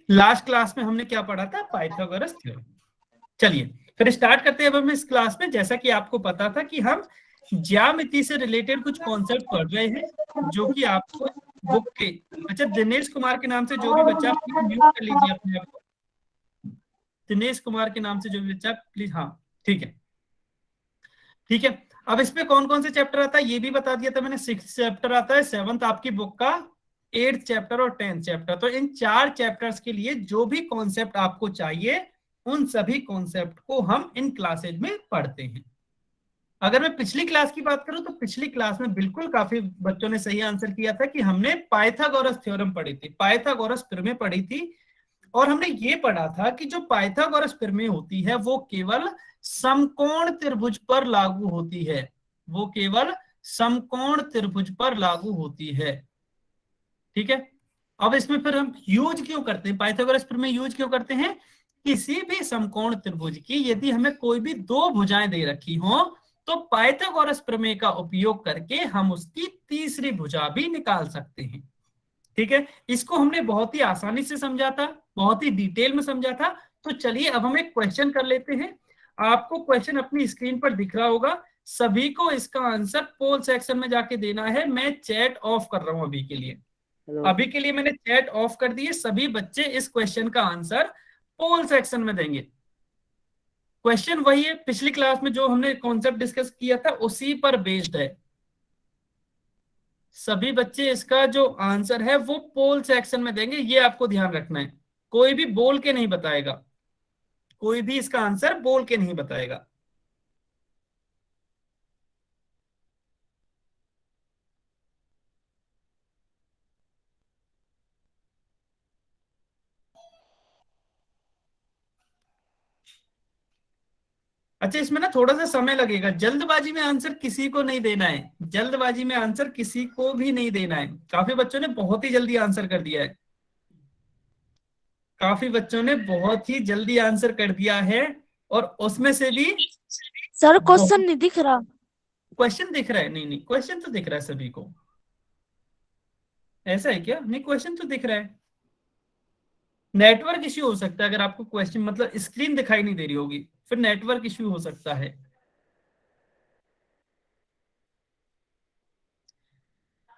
Last class में हमने क्या पढ़ा था? Pythagoras theorem. चलिए फिर स्टार्ट करते हैं अब हम इस क्लास में। जैसा कि आपको पता था कि हम ज्यामिति से रिलेटेड कुछ कॉन्सेप्ट पढ़ रहे हैं जो कि आपको बुक के, अच्छा दिनेश कुमार के नाम से जो भी बच्चा, प्लीज म्यूट कर लीजिए अपने आप को। दिनेश कुमार के नाम से जो भी बच्चा प्लीज, हाँ ठीक है ठीक है। अब इसमें कौन कौन से चैप्टर आता है ये भी बता दिया था मैंने। 6th चैप्टर आता है, 7th आपकी बुक का, 8th चैप्टर और 10th चैप्टर। तो इन 4 चैप्टर्स के लिए जो भी कॉन्सेप्ट आपको चाहिए उन सभी कॉन्सेप्ट को हम इन क्लासेज में पढ़ते हैं। अगर मैं पिछली क्लास की बात करूं तो पिछली क्लास में बिल्कुल काफी बच्चों ने सही आंसर किया था कि हमने पाइथागोरस थ्योरम पढ़ी थी, पाइथागोरस प्रमेय पढ़ी थी। और हमने ये पढ़ा था कि जो पाइथागोरस प्रमेय होती है वो केवल समकोण त्रिभुज पर लागू होती है, वो केवल समकोण त्रिभुज पर लागू होती है। ठीक है। अब इसमें फिर हम यूज क्यों करते हैं, पाइथागोरस प्रमेय यूज क्यों करते हैं? किसी भी समकोण त्रिभुज की यदि हमें कोई भी 2 भुजाएं दे रखी हो तो पाइथागोरस प्रमेय का उपयोग करके हम उसकी तीसरी भुजा भी निकाल सकते हैं। ठीक है। इसको हमने बहुत ही आसानी से समझा था, बहुत ही डिटेल में समझा था। तो चलिए अब हम एक क्वेश्चन कर लेते हैं। आपको क्वेश्चन अपनी स्क्रीन पर दिख रहा होगा, सभी को इसका आंसर पोल सेक्शन में जाके देना है। मैं चैट ऑफ कर रहा हूं अभी के लिए। अभी के लिए मैंने चैट ऑफ कर दी है। सभी बच्चे इस क्वेश्चन का आंसर पोल सेक्शन में देंगे। क्वेश्चन वही है, पिछली क्लास में जो हमने कॉन्सेप्ट डिस्कस किया था उसी पर बेस्ड है। सभी बच्चे इसका जो आंसर है वो पोल सेक्शन में देंगे, ये आपको ध्यान रखना है। कोई भी बोल के नहीं बताएगा, कोई भी इसका आंसर बोल के नहीं बताएगा। अच्छा इसमें ना थोड़ा सा समय लगेगा, जल्दबाजी में आंसर किसी को नहीं देना है, जल्दबाजी में आंसर किसी को भी नहीं देना है। काफी बच्चों ने बहुत ही जल्दी आंसर कर दिया है, काफी बच्चों ने बहुत ही जल्दी आंसर कर दिया है। और उसमें से भी सर क्वेश्चन नहीं दिख रहा। क्वेश्चन दिख रहा है? नहीं नहीं, क्वेश्चन तो दिख रहा है सभी को। ऐसा है क्या? नहीं, क्वेश्चन तो दिख रहा है। नेटवर्क इश्यू हो सकता है, अगर आपको क्वेश्चन मतलब स्क्रीन दिखाई नहीं दे रही होगी फिर नेटवर्क इश्यू हो सकता है।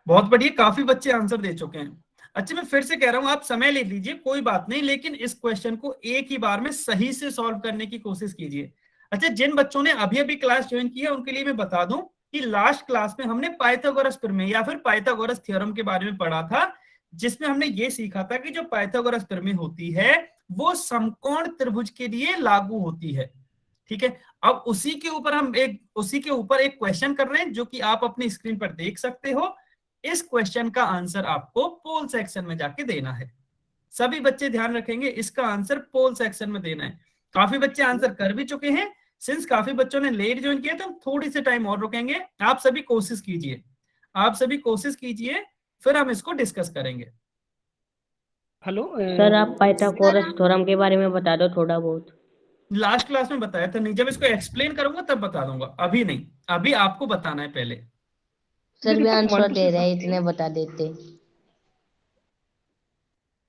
बहुत बढ़िया, काफी बच्चे आंसर दे चुके हैं। अच्छा मैं फिर से कह रहा हूं, आप समय ले लीजिए कोई बात नहीं, लेकिन इस क्वेश्चन को एक ही बार में सही से सॉल्व करने की कोशिश कीजिए। अच्छा जिन बच्चों ने अभी अभी क्लास ज्वाइन की है उनके लिए मैं बता दूं कि लास्ट क्लास में हमने पाइथागोरस प्रमेय या फिर पाइथागोरस थ्योरम के बारे में पढ़ा था, जिसमें हमने ये सीखा था कि जो पाइथागोरस प्रमेय होती है वो समकोण त्रिभुज के लिए लागू होती है। ठीक है। अब उसी के ऊपर हम एक क्वेश्चन कर रहे हैं जो कि आप अपनी स्क्रीन पर देख सकते हो। इस क्वेश्चन का आंसर आपको पोल सेक्शन में जाके देना है। सभी बच्चे ध्यान रखेंगे, इसका आंसर पोल सेक्शन में देना है। काफी बच्चे आंसर कर भी चुके हैं। सिंस काफी बच्चों ने लेट ज्वाइन किया तो हम थोड़ी सी टाइम और रुकेंगे। आप सभी कोशिश कीजिए, आप सभी कोशिश कीजिए, फिर हम इसको डिस्कस करेंगे। हेलो सर आप पाइथागोरस थ्योरम के बारे में बता दो थोड़ा बहुत। लास्ट क्लास में बताया था नहीं, जब इसको एक्सप्लेन करूंगा तब बता दूंगा, अभी नहीं, अभी आपको बताना है पहले। सर भी आंसर दे रहे हैं, इतने बता देते।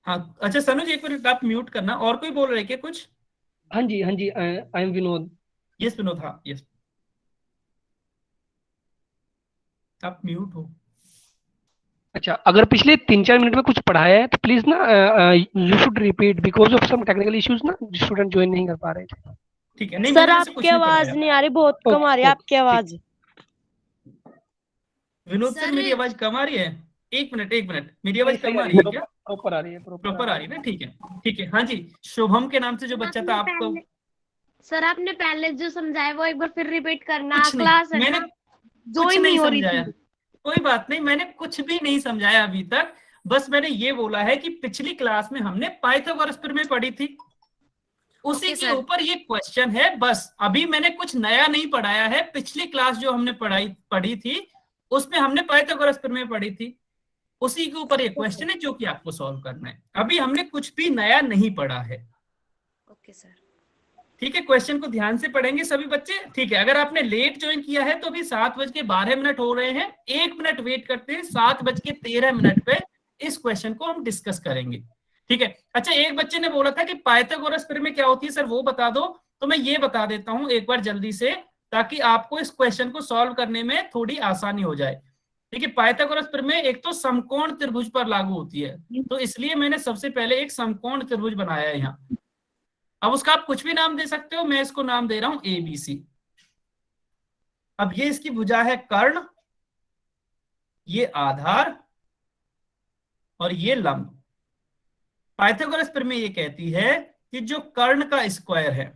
हाँ अच्छा सनुज एक मिनट आप म्यूट करना। और कोई बोल रहे क्या कुछ? हाँ जी I am Vinod. Yes Vinod, हाँ यस, आप म्यूट हो। अच्छा अगर पिछले 3-4 मिनट में कुछ पढ़ाया है तो प्लीज ना you should repeat because of some technical issues ना स्टूडेंट ज्वाइन नहीं कर पा रहे थे। ठीक है, नहीं सर मैंने वैसे कुछ आपकी नहीं आवाज पढ़ाया। नहीं आ रही, बहुत कम आ रही है आपकी आवाज। विनोद सर सर मेरी आवाज कम आ रही है? एक मिनट एक मिनट, मेरी नहीं आवाज सही कम आ आ रही रही है, है क्या? प्रॉपर आ रही है, प्रॉपर आ रही है ना? ठीक है ठीक है। हाँ जी, शुभम के नाम से जो बच्चा था आपको सर आपने पहले जो समझाया वो एक बार फिर रिपीट करना। कुछ नहीं, क्लास है मैंने ना, कुछ ज्वाइन नहीं नहीं हो रही समझाया। थी। कोई बात नहीं, मैंने कुछ भी नहीं समझाया अभी तक। बस मैंने ये बोला है कि पिछली क्लास में हमने पाइथागोरस प्रमेय पढ़ी थी, उसी ओके के सर। ऊपर ये क्वेश्चन है। बस अभी मैंने कुछ नया नहीं पढ़ाया है। पिछली क्लास जो हमने पढ़ी थी उसमें हमने पाइथागोरस प्रमेय पढ़ी थी, उसी के ऊपर एक क्वेश्चन है जो कि आपको सॉल्व करना है। अभी हमने कुछ भी नया नहीं पढ़ा है। Okay sir. ठीक है, क्वेश्चन को ध्यान से पढ़ेंगे सभी बच्चे। ठीक है, अगर आपने लेट ज्वाइन किया है तो अभी 7:12 हो रहे हैं, 1 मिनट वेट करते हैं। 7:13 पे इस क्वेश्चन को हम डिस्कस करेंगे। ठीक है। अच्छा, एक बच्चे ने बोला था कि पाइथागोरस प्रमेय क्या होती है सर, वो बता दो। तो मैं ये बता देता हूं एक बार जल्दी से, ताकि आपको इस क्वेश्चन को सॉल्व करने में थोड़ी आसानी हो जाए। देखिए, पाइथागोरस प्रमेय एक तो समकोण त्रिभुज पर लागू होती है, तो इसलिए मैंने सबसे पहले एक समकोण त्रिभुज बनाया है यहाँ। अब उसका आप कुछ भी नाम दे सकते हो, मैं इसको नाम दे रहा हूं ABC। अब ये इसकी भुजा है कर्ण, ये आधार, और ये लंब। पाइथागोरस प्रमेय ये कहती है कि जो कर्ण का स्क्वायर है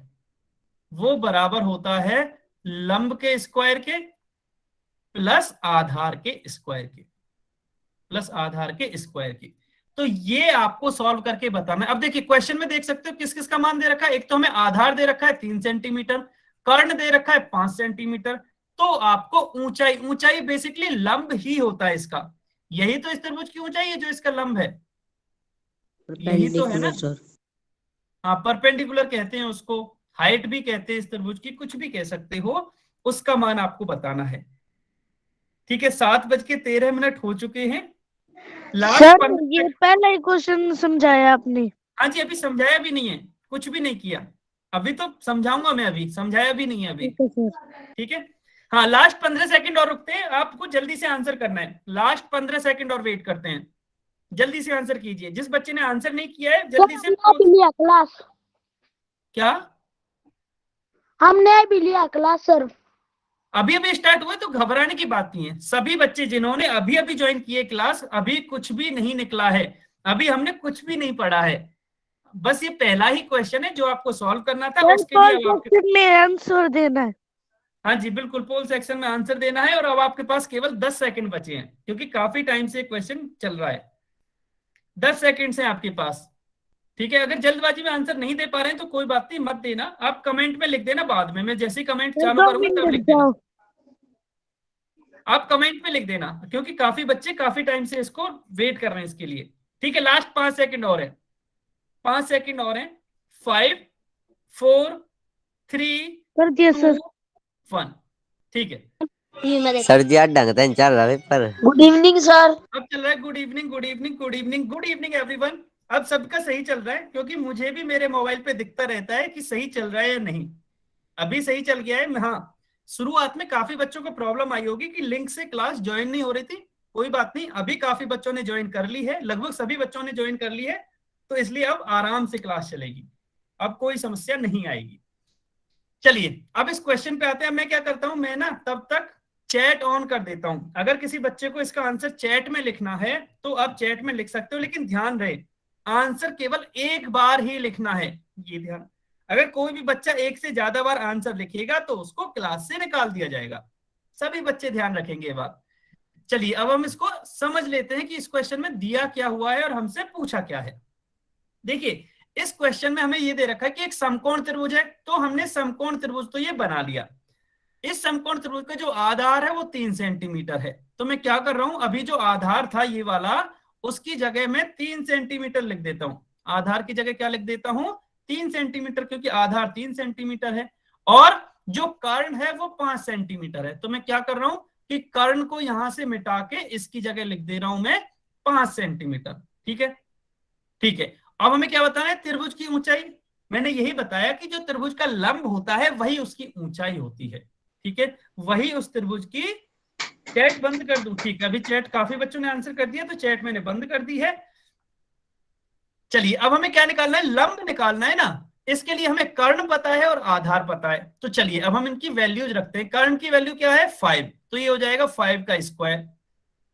वो बराबर होता है लंब के स्क्वायर के प्लस आधार के स्क्वायर के, प्लस आधार के स्क्वायर की। तो ये आपको सॉल्व करके बताना है। अब देखिए क्वेश्चन में देख सकते हो किस किस का मान दे रखा है। एक तो हमें आधार दे रखा है 3 सेंटीमीटर, कर्ण दे रखा है 5 सेंटीमीटर। तो आपको ऊंचाई, ऊंचाई बेसिकली लंब ही होता है इसका, यही तो इस त्रिभुज की ऊंचाई है जो इसका लंब है, यही तो है ना। सर। हाँ, परपेंडिकुलर कहते हैं उसको, हाइट भी कहते हैं इस त्रिभुज की, कुछ भी कह सकते हो, उसका मान आपको बताना है। ठीक है, 7:13 हो चुके हैं। लास्ट सर 15 ये पहला ही क्वेश्चन समझाया आपने। हाँ जी, अभी समझाया भी नहीं है, कुछ भी नहीं किया, अभी तो समझाऊंगा मैं, अभी समझाया भी नहीं है अभी। ठीक है सर। ठीक है, हाँ, लास्ट 15 सेकंड और रुकते हैं, आपको जल्दी से आंसर करना है। लास्ट 15 सेकंड और वेट करते हैं, जल्दी से आंसर कीजिए। जिस बच्चे ने आंसर नहीं किया है जल्दी से हमने भी लिया क्लास, क्या हमने भी लिया क्लास सर। अभी अभी स्टार्ट हुए तो घबराने की बात नहीं है। सभी बच्चे जिन्होंने अभी अभी ज्वाइन किए क्लास, अभी कुछ भी नहीं निकला है, अभी हमने कुछ भी नहीं पढ़ा है, बस ये पहला ही क्वेश्चन है जो आपको सॉल्व करना था। उसके लिए अब आपके में आंसर देना है। हाँ जी बिल्कुल, पोल सेक्शन में आंसर देना है। और अब आपके पास केवल 10 सेकंड बचे हैं, क्योंकि काफी टाइम से क्वेश्चन चल रहा है। 10 सेकंड है आपके पास। ठीक है, अगर जल्दबाजी में आंसर नहीं दे पा रहे हैं तो कोई बात नहीं, मत देना, आप कमेंट में लिख देना बाद में, मैं जैसे ही कमेंट चालू करूंगा तब लिख देना। आप कमेंट में लिख देना, क्योंकि काफी बच्चे काफी टाइम से इसको वेट कर रहे हैं इसके लिए। ठीक है, लास्ट 5 सेकंड और है, 5 सेकंड और है। 5 4 3 कर दिया 2 सर। 1। ठीक है, सर जी आज ढंग से चल रहा है पर। Good evening sir. अब चल रहा है good evening, good evening, good evening, good evening everyone. अब सबका सही चल रहा है, क्योंकि मुझे भी मेरे मोबाइल पे दिखता रहता है कि सही चल रहा है या नहीं। अभी सही चल गया है। हाँ, शुरुआत में काफी बच्चों को प्रॉब्लम आई होगी कि लिंक से क्लास ज्वाइन नहीं हो रही थी, कोई बात नहीं, अभी काफी बच्चों ने ज्वाइन कर ली है, लगभग सभी बच्चों ने ज्वाइन कर ली है, तो इसलिए अब आराम से क्लास चलेगी, अब कोई समस्या नहीं आएगी। चलिए अब इस क्वेश्चन पे आते हैं। मैं क्या करता हूं, मैं ना तब तक चैट ऑन कर देता हूं। अगर किसी बच्चे को इसका आंसर चैट में लिखना है तो आप चैट में लिख सकते हो, लेकिन ध्यान रहे आंसर केवल एक बार ही लिखना है, ये ध्यान। अगर कोई भी बच्चा एक से ज्यादा बार आंसर लिखेगा तो उसको क्लास से निकाल दिया जाएगा। सभी बच्चे ध्यान रखेंगे ये बात। चलिए अब हम इसको समझ लेते हैं कि इस क्वेश्चन में दिया क्या हुआ है और हमसे पूछा क्या है। देखिए इस क्वेश्चन में हमें ये दे रखा है कि एक समकोण त्रिभुज है, तो हमने समकोण त्रिभुज तो ये बना लिया। इस समकोण त्रिभुज का जो आधार है वो 3 सेंटीमीटर है, तो मैं क्या कर रहा हूं, अभी जो आधार था ये वाला, उसकी जगह मैं 3 सेंटीमीटर लिख देता हूं। आधार की जगह क्या लिख देता हूं, 3 सेंटीमीटर, क्योंकि आधार 3 सेंटीमीटर है और जो कर्ण है वो 5 सेंटीमीटर है। तो मैं क्या कर रहा हूं कि कर्ण को यहां से मिटा के इसकी जगह लिख दे रहा हूं मैं 5 सेंटीमीटर। ठीक है, ठीक है। अब हमें क्या बताना है, त्रिभुज की ऊंचाई। मैंने यही बताया कि जो त्रिभुज का लंब होता है वही उसकी ऊंचाई होती है। ठीक है, वही उस त्रिभुज की। चैट बंद कर दूं? ठीक है, अभी चैट काफी बच्चों ने आंसर कर दिया तो चैट मैंने बंद कर दी है। चलिए अब हमें क्या निकालना है, लंब निकालना है ना। इसके लिए हमें कर्ण पता है और आधार पता है, तो चलिए अब हम इनकी वैल्यूज रखते हैं। कर्ण की वैल्यू क्या है 5, तो ये हो जाएगा 5 का स्क्वायर,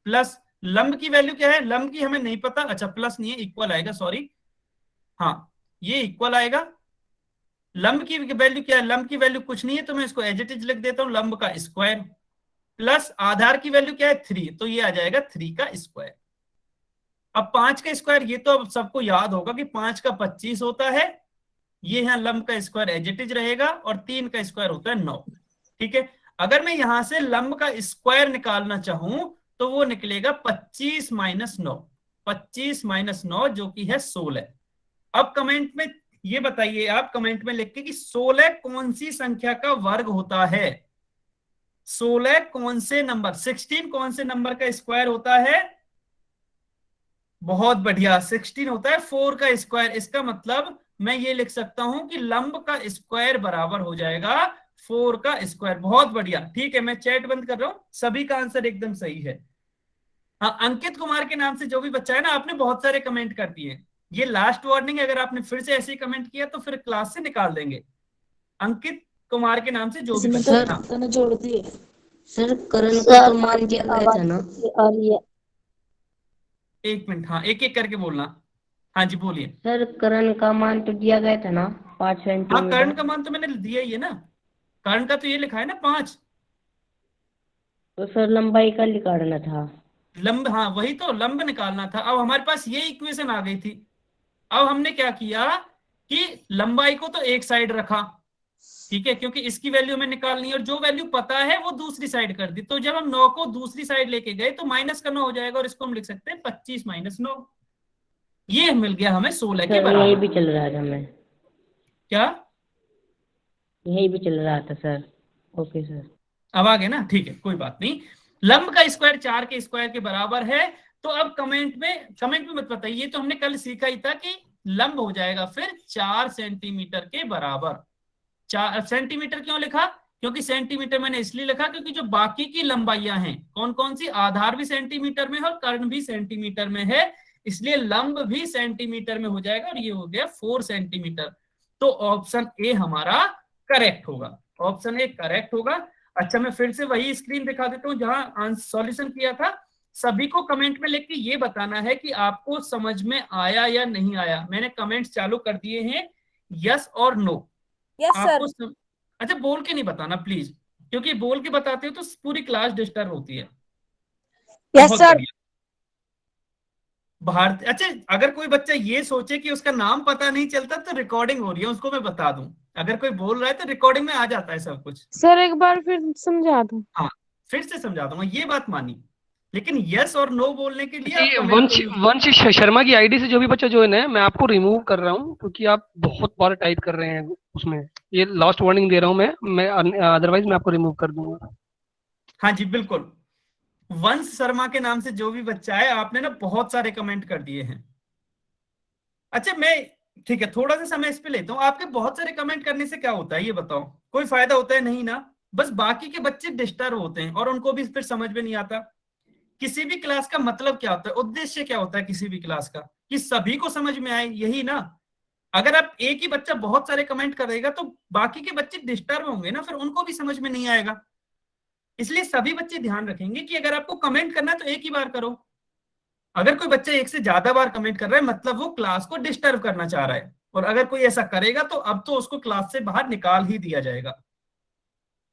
प्लस लंब की वैल्यू क्या है, लंब की हमें नहीं पता, अच्छा प्लस नहीं है, इक्वल आएगा, सॉरी, हाँ ये इक्वल आएगा। लंब की वैल्यू क्या है, लंब की वैल्यू कुछ नहीं है, तो मैं इसको एज इट इज लिख देता हूं, लंब का स्क्वायर, प्लस आधार की वैल्यू क्या है 3, तो ये आ जाएगा 3 का स्क्वायर। अब 5 का स्क्वायर, ये तो अब सबको याद होगा कि 5 का 25 होता है, ये यहाँ लंब का स्क्वायर एज इट इज रहेगा, और 3 का स्क्वायर होता है 9। ठीक है, अगर मैं यहां से लंब का स्क्वायर निकालना चाहूं तो वो निकलेगा 25 माइनस 9, 25 माइनस 9 जो कि है 16। अब कमेंट में ये बताइए, आप कमेंट में लिख के कि 16 कौन सी संख्या का वर्ग होता है, 16 कौन से नंबर, 16 कौन से नंबर का स्क्वायर होता है, बहुत बढ़िया, 16 होता है 4 का स्क्वायर। इसका मतलब मैं ये लिख सकता हूं कि लंब का स्क्वायर बराबर हो जाएगा 4 का स्क्वायर। बहुत बढ़िया, ठीक है, मैं चैट बंद कर रहा हूं। सभी का आंसर एकदम सही है। हाँ, अंकित कुमार के नाम से जो भी बच्चा है ना, आपने बहुत सारे कमेंट कर दिए। ये लास्ट वार्निंग है, अगर आपने फिर से ऐसे ही कमेंट किया तो फिर क्लास से निकाल देंगे। अंकित कुमार के नाम से जो भी बच्चा है ना। सर करण को सर तो मान दिया गया था ना। और ये 1 मिनट, हाँ एक एक करके बोलना। हाँ जी बोलिए। सर करण का मान तो दिया गया था ना 5 हाँ, सेंटीमीटर। कर्ण का मान तो मैंने दिया ही है ना, कर्ण का तो ये लिखा है ना 5। तो सर लंबाई का निकालना था। लंब, हाँ वही तो, लंब निकालना था। अब हमारे पास ये इक्वेशन आ गई थी। अब हमने क्या किया कि लंबाई को तो एक साइड रखा, ठीक है, क्योंकि इसकी वैल्यू हमें निकालनी है और जो वैल्यू पता है वो दूसरी साइड कर दी। तो जब हम 9 को दूसरी साइड लेके गए तो माइनस का 9 हो जाएगा और इसको हम लिख सकते हैं 25 माइनस 9। ये मिल गया हमें 16 के सर यही बराबर। भी चल रहा था मैं, क्या? यही भी चल रहा था सर। Okay sir. अब आ गए ना, ठीक है, कोई बात नहीं। लंब का स्क्वायर 4 के स्क्वायर के बराबर है। तो अब कमेंट में मत बताइए, तो हमने कल सीखा ही था कि लंब हो जाएगा फिर 4 सेंटीमीटर के बराबर। 4 सेंटीमीटर क्यों लिखा? क्योंकि सेंटीमीटर मैंने इसलिए लिखा क्योंकि जो बाकी की लंबाइयां हैं, कौन कौन सी, आधार भी सेंटीमीटर में है और कर्ण भी सेंटीमीटर में है, इसलिए लंब भी सेंटीमीटर में हो जाएगा और ये हो गया 4 सेंटीमीटर। तो ऑप्शन ए हमारा करेक्ट होगा, ऑप्शन ए करेक्ट होगा। अच्छा, मैं फिर से वही स्क्रीन दिखा देता हूं जहां सॉल्यूशन किया था। सभी को कमेंट में लिख के ये बताना है कि आपको समझ में आया या नहीं आया। मैंने कमेंट्स चालू कर दिए हैं, यस और नो। आपको अच्छा, बोल के नहीं बताना प्लीज, क्योंकि बोल के बताते हो तो पूरी क्लास डिस्टर्ब होती है। यस बहुत सर। बढ़िया। भारत, अच्छा अगर कोई बच्चा ये सोचे कि उसका नाम पता नहीं चलता तो रिकॉर्डिंग हो रही है, उसको मैं बता दूं। अगर कोई बोल रहा है तो रिकॉर्डिंग में आ जाता है सब कुछ। सर एक बार फिर समझा दो। हाँ, फिर से समझा दूंगा, ये बात मानी। लेकिन यस और नो बोलने के लिए अच्छा, आप ये कमेंट वंश वंश शर्मा की आईडी से जो भी बच्चा ज्वाइन है, मैं आपको रिमूव कर रहा हूँ क्योंकि आप बहुत बार टाइप कर रहे हैं उसमें। ये लास्ट वार्निंग दे रहा हूँ मैं अदरवाइज मैं आपको रिमूव कर दूंगा। हाँ जी बिल्कुल। वंश शर्मा के नाम से जो भी बच्चा है, आपने ना बहुत सारे कमेंट कर दिए हैं। अच्छा मैं, ठीक है, थोड़ा सा समय इस पे लेता हूँ। आपके बहुत सारे कमेंट करने से क्या होता है ये बताओ? कोई फायदा होता है? नहीं ना, बस बाकी के बच्चे डिस्टर्ब होते हैं और उनको भी फिर समझ में नहीं आता। किसी भी क्लास का मतलब क्या होता है, उद्देश्य क्या होता है किसी भी क्लास का, कि सभी को समझ में आए, यही ना। अगर आप एक ही बच्चा बहुत सारे कमेंट करेगा तो बाकी के बच्चे डिस्टर्ब होंगे ना, फिर उनको भी समझ में नहीं आएगा। इसलिए सभी बच्चे ध्यान रखेंगे कि अगर आपको कमेंट करना है तो एक ही बार करो। अगर कोई बच्चा एक से ज्यादा बार कमेंट कर रहा है मतलब वो क्लास को डिस्टर्ब करना चाह रहा है, और अगर कोई ऐसा करेगा तो अब तो उसको क्लास से बाहर निकाल ही दिया जाएगा।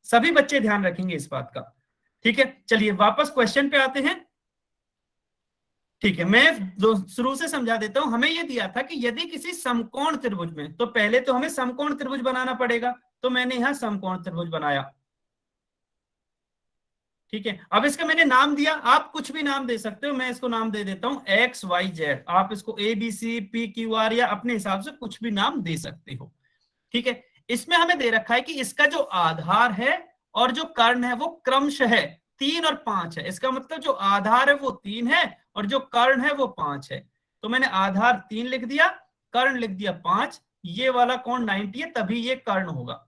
सभी बच्चे ध्यान रखेंगे इस बात का, ठीक है। चलिए वापस क्वेश्चन पे आते हैं। ठीक है, मैं शुरू से समझा देता हूं। हमें यह दिया था कि यदि किसी समकोण त्रिभुज में, तो पहले तो हमें समकोण त्रिभुज बनाना पड़ेगा, तो मैंने यहां समकोण त्रिभुज बनाया, ठीक है। अब इसका मैंने नाम दिया, आप कुछ भी नाम दे सकते हो, मैं इसको नाम दे देता हूं XYZ। आप इसको ABC PQR या अपने हिसाब से कुछ भी नाम दे सकते हो, ठीक है। इसमें हमें दे रखा है कि इसका जो आधार है और जो कर्ण है वो क्रमशः 3 और 5 है। इसका मतलब जो आधार है वो 3 है और जो कर्ण है वो 5 है। तो मैंने आधार 3 लिख दिया, कर्ण लिख दिया 5। ये वाला कोण 90 है, तभी ये कर्ण होगा।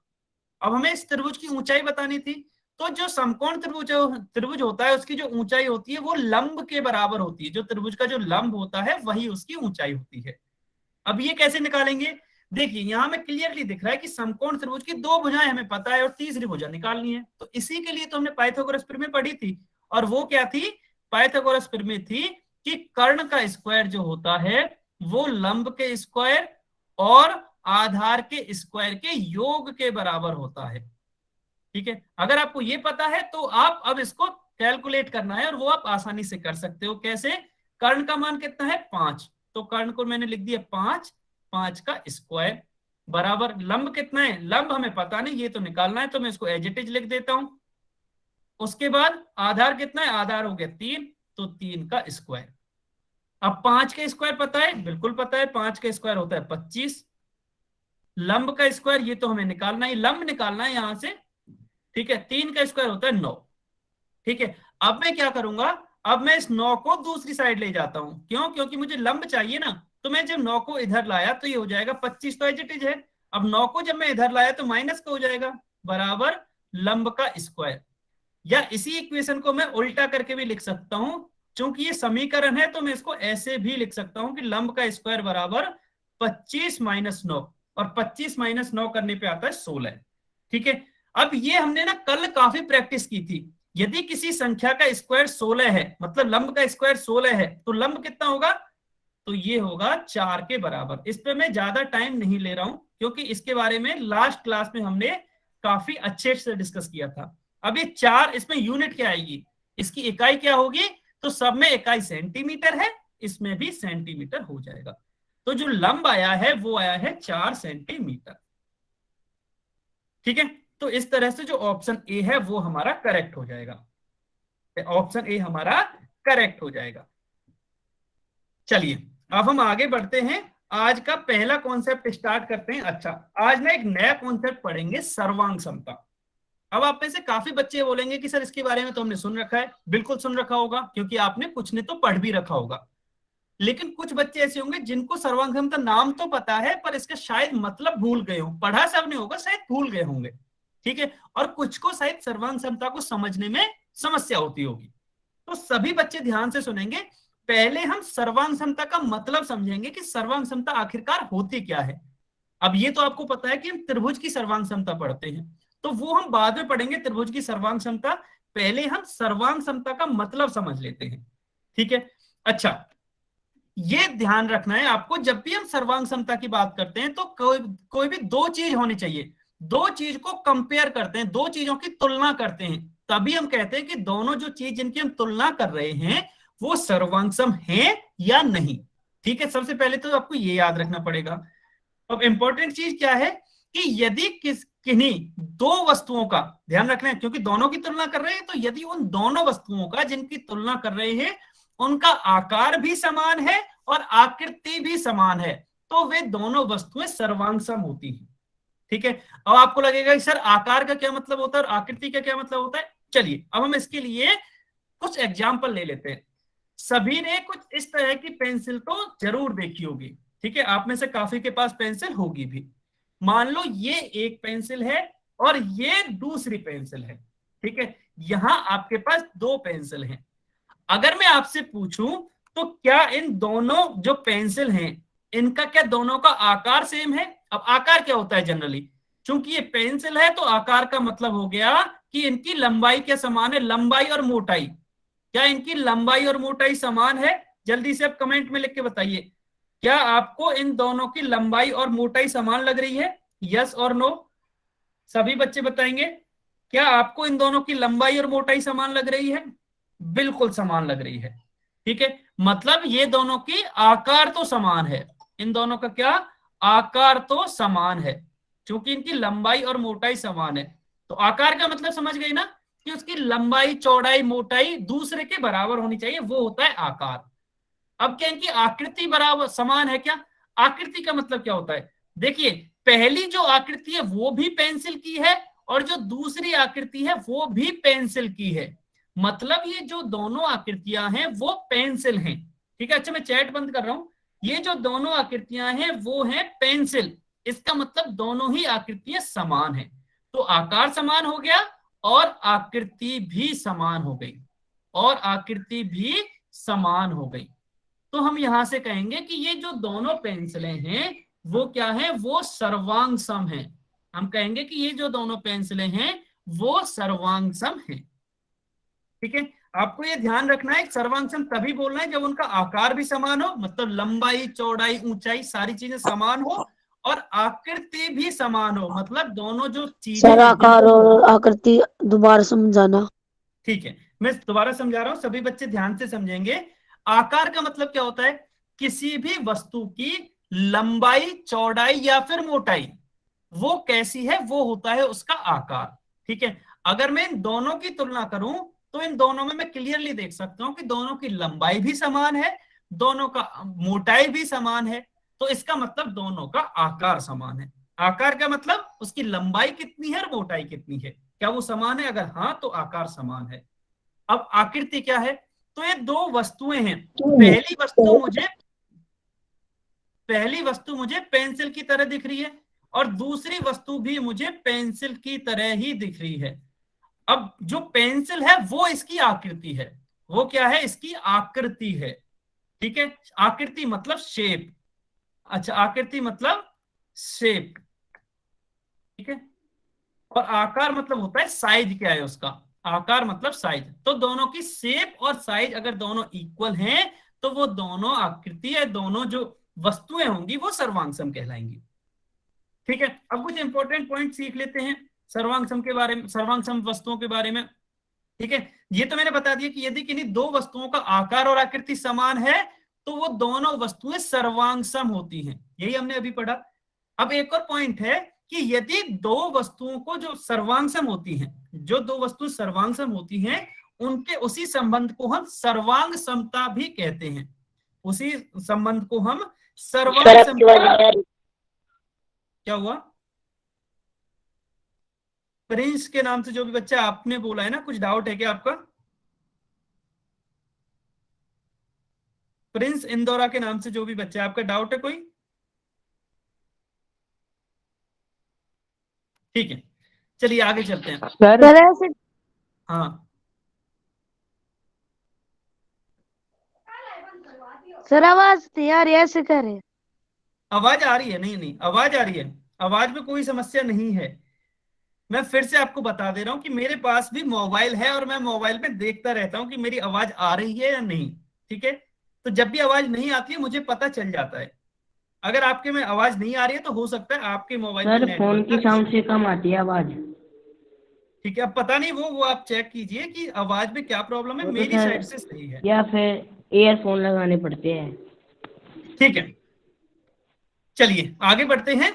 अब हमें इस त्रिभुज की ऊंचाई बतानी थी, तो जो समकोण त्रिभुज होता है उसकी जो ऊंचाई होती है वो लंब के बराबर होती है। जो त्रिभुज का जो लंब होता है वही उसकी ऊंचाई होती है। अब ये कैसे निकालेंगे? देखिए यहां में क्लियरली दिख रहा है कि समकोण त्रिभुज की 2 भुजाएं हमें पता है और तीसरी भुजा निकालनी है। तो इसी के लिए तो हमने पाइथागोरस प्रमेय पढ़ी थी, और वो क्या थी? पाइथागोरस प्रमेय थी कि कर्ण का स्क्वायर जो होता है वो लंब के स्क्वायर और आधार के स्क्वायर के योग के बराबर होता है, ठीक है। अगर आपको ये पता है तो आप अब इसको कैलकुलेट करना है, और वो आप आसानी से कर सकते हो। कैसे? कर्ण का मान कितना है? 5, तो कर्ण को मैंने लिख दिया 5, 5 का स्क्वायर बराबर लंब कितना है? लंब हमें पता नहीं, ये तो निकालना है, तो मैं इसको एज इट इज लिख देता हूं। उसके बाद आधार कितना है? आधार हो गया 3, तो 3 का स्क्वायर। अब 5 का स्क्वायर पता है? बिल्कुल पता है, 5 का स्क्वायर होता है 25। लंब का स्क्वायर ये तो हमें निकालना है, लंब निकालना है यहां से, ठीक है। 3 का स्क्वायर होता है 9, ठीक है। अब मैं क्या करूंगा, अब मैं इस 9 को दूसरी साइड ले जाता हूं, क्यों? क्योंकि मुझे लंब चाहिए ना। तो मैं जब 9 को इधर लाया तो ये हो जाएगा 25, तो एज इट इज है। अब 9 को जब मैं इधर लाया तो माइनस का हो जाएगा, बराबर लंब का स्क्वायर। या इसी इक्वेशन को मैं उल्टा करके भी लिख सकता हूं, क्योंकि ये समीकरण है तो मैं इसको ऐसे भी लिख सकता हूं कि लंब का स्क्वायर बराबर 25 माइनस 9, और 25 माइनस 9 करने पे आता है 16। ठीक है, अब ये हमने ना कल काफी प्रैक्टिस की थी। यदि किसी संख्या का स्क्वायर 16 है, मतलब लंब का स्क्वायर 16 है, तो लंब कितना होगा? तो ये होगा 4 के बराबर। इस पे मैं ज्यादा टाइम नहीं ले रहा हूं, क्योंकि इसके बारे में लास्ट क्लास में हमने काफी अच्छे से डिस्कस किया था। अब ये 4, इसमें यूनिट क्या आएगी, इसकी इकाई क्या होगी? तो सब में इकाई सेंटीमीटर है, इसमें भी सेंटीमीटर हो जाएगा। तो जो लंब आया है वो आया है 4 सेंटीमीटर। ठीक है, तो इस तरह से जो ऑप्शन ए है वो हमारा करेक्ट हो जाएगा। ऑप्शन ए हमारा करेक्ट हो जाएगा। चलिए अब हम आगे बढ़ते हैं, आज का पहला कॉन्सेप्ट स्टार्ट करते हैं। अच्छा, आज ना एक नया कॉन्सेप्ट पढ़ेंगे, सर्वांग समता। अब आप में से काफी बच्चे बोलेंगे कि सर इसके बारे में तो हमने सुन रखा है। बिल्कुल सुन रखा होगा, क्योंकि आपने कुछ ने तो पढ़ भी रखा होगा। लेकिन कुछ बच्चे ऐसे होंगे जिनको सर्वांग समता नाम तो पता है, पर इसका शायद मतलब भूल गए हो। पढ़ा सब ने होगा, शायद भूल गए होंगे। ठीक है, और कुछ को शायद सर्वांग समता को समझने में समस्या होती होगी। तो सभी बच्चे ध्यान से सुनेंगे। पहले हम सर्वांग समता का मतलब समझेंगे कि सर्वांग समता आखिरकार होती क्या है। अब ये तो आपको पता है कि हम त्रिभुज की सर्वांग समता पढ़ते हैं, तो वो हम बाद में पढ़ेंगे त्रिभुज की सर्वांग समता। पहले हम सर्वांग समता का मतलब समझ लेते हैं। ठीक है, अच्छा ये ध्यान रखना है आपको, जब भी हम सर्वांग समता की बात करते हैं तो कोई भी दो चीज होनी चाहिए। दो चीज को कंपेयर करते हैं, दो चीजों की तुलना करते हैं, तभी हम कहते हैं कि दोनों जो चीज जिनकी हम तुलना कर रहे हैं वो सर्वांग सम है या नहीं। ठीक है, सबसे पहले तो आपको ये याद रखना पड़ेगा। अब इंपॉर्टेंट चीज क्या है कि यदि किन्हीं दो वस्तुओं का ध्यान रखना है, क्योंकि दोनों की तुलना कर रहे हैं, तो यदि उन दोनों वस्तुओं का जिनकी तुलना कर रहे हैं उनका आकार भी समान है और आकृति भी समान है, तो वे दोनों वस्तुएं सर्वांग सम होती हैं। ठीक है, अब आपको लगेगा कि सर आकार का क्या मतलब होता है और आकृति का क्या मतलब होता है। चलिए अब हम इसके लिए कुछ एग्जाम्पल ले लेते हैं। सभी ने कुछ इस तरह की पेंसिल तो जरूर देखी होगी। ठीक है, आप में से काफी के पास पेंसिल होगी भी। मान लो ये एक पेंसिल है और ये दूसरी पेंसिल है। ठीक है, यहां आपके पास दो पेंसिल हैं। अगर मैं आपसे पूछूं तो क्या इन दोनों जो पेंसिल हैं इनका क्या दोनों का आकार सेम है? अब आकार क्या होता है जनरली, चूंकि ये पेंसिल है तो आकार का मतलब हो गया कि इनकी लंबाई क्या समान है, लंबाई और मोटाई। क्या इनकी लंबाई और मोटाई समान है? जल्दी से आप कमेंट में लिख के बताइए, क्या आपको इन दोनों की लंबाई और मोटाई समान लग रही है? यस और नो, सभी बच्चे बताएंगे। क्या आपको इन दोनों की लंबाई और मोटाई समान लग रही है? बिल्कुल समान लग रही है। ठीक है, मतलब ये दोनों की आकार तो समान है। इन दोनों का क्या आकार तो समान है, क्योंकि इनकी लंबाई और मोटाई समान है। तो आकार का मतलब समझ गई ना कि उसकी लंबाई चौड़ाई मोटाई दूसरे के बराबर होनी चाहिए, वो होता है आकार। अब क्या इनकी आकृति बराबर समान है? क्या आकृति का मतलब क्या होता है? देखिए, पहली जो आकृति है वो भी पेंसिल की है और जो दूसरी आकृति है वो भी पेंसिल की है। मतलब ये जो दोनों आकृतियां हैं वो पेंसिल हैं। ठीक है, अच्छा मैं चैट बंद कर रहा हूं। ये जो दोनों आकृतियां हैं वो हैं पेंसिल, इसका मतलब दोनों ही आकृतियां समान हैं। तो आकार समान हो गया और आकृति भी समान हो गई, और आकृति भी समान हो गई। तो हम यहां से कहेंगे कि ये जो दोनों पेंसिलें हैं वो क्या है, वो सर्वांग सम है। हम कहेंगे कि ये जो दोनों पेंसिलें हैं वो सर्वांग सम है। ठीक है, आपको ये ध्यान रखना है, सर्वांग सम तभी बोलना है जब उनका आकार भी समान हो, मतलब लंबाई चौड़ाई ऊंचाई सारी चीजें समान हो, और आकृति भी समान हो, मतलब दोनों जो चीजें। सर आकार और आकृति दोबारा समझाना। ठीक है, मैं दोबारा समझा रहा हूं, सभी बच्चे ध्यान से समझेंगे। आकार का मतलब क्या होता है? किसी भी वस्तु की लंबाई चौड़ाई या फिर मोटाई वो कैसी है वो होता है उसका आकार। ठीक है, अगर मैं इन दोनों की तुलना करूं तो इन दोनों में मैं क्लियरली देख सकता हूं कि दोनों की लंबाई भी समान है, दोनों का मोटाई भी समान है, तो इसका मतलब दोनों का आकार समान है। आकार का मतलब उसकी लंबाई कितनी है और मोटाई कितनी है, क्या वो समान है? अगर हाँ तो आकार समान है। अब आकृति क्या है? तो ये दो वस्तुएं हैं। पहली वस्तु मुझे पेंसिल की तरह दिख रही है और दूसरी वस्तु भी मुझे पेंसिल की तरह ही दिख रही है। अब जो पेंसिल है वो इसकी आकृति है। वो क्या है? इसकी आकृति है। ठीक है, आकृति मतलब शेप। अच्छा, आकृति मतलब शेप। ठीक है, और आकार मतलब होता है साइज। क्या है उसका? आकार मतलब साइज। तो दोनों की शेप और साइज अगर दोनों इक्वल हैं तो वो दोनों आकृति है, दोनों जो वस्तुएं होंगी वो सर्वांग सम कहलाएंगी। ठीक है, अब कुछ इंपॉर्टेंट पॉइंट सीख लेते हैं सर्वांग सम के बारे में, सर्वांग सम वस्तुओं के बारे में। ठीक है, ये तो मैंने बता दिया कि यदि किन्हीं दो वस्तुओं का आकार और आकृति समान है तो वो दोनों वस्तुएं सर्वांग सम होती हैं। यही हमने अभी पढ़ा। अब एक और पॉइंट है कि यदि दो वस्तुओं को जो सर्वांग सम होती हैं, जो दो वस्तुएं सर्वांग सम होती हैं, उनके उसी संबंध को हम सर्वांग समता भी कहते हैं। उसी संबंध को हम सर्वांग समता। क्या हुआ? प्रिंस के नाम से जो भी बच्चा आपने बोला है ना, कुछ डाउट है क्या आपका? प्रिंस इंदौरा के नाम से जो भी बच्चा है, आपका डाउट है कोई? ठीक है, चलिए आगे चलते हैं। सर हाँ सर आवाज नहीं आ रही, ऐसे करे। आवाज आ रही है? नहीं आवाज आ रही है, आवाज में कोई समस्या नहीं है। मैं फिर से आपको बता दे रहा हूं कि मेरे पास भी मोबाइल है और मैं मोबाइल में देखता रहता हूं कि मेरी आवाज आ रही है या नहीं। ठीक है, तो जब भी आवाज नहीं आती है मुझे पता चल जाता है। अगर आपके में आवाज नहीं आ रही है तो हो सकता है आपके मोबाइल में सर फोन की साउंड से कम आती है आवाज। ठीक है, अब पता नहीं वो आप चेक कीजिए कि आवाज में क्या प्रॉब्लम है। वो तो मेरी सर साइड से सही है या फिर ईयरफोन लगाने पड़ते हैं। ठीक है, चलिए आगे बढ़ते हैं।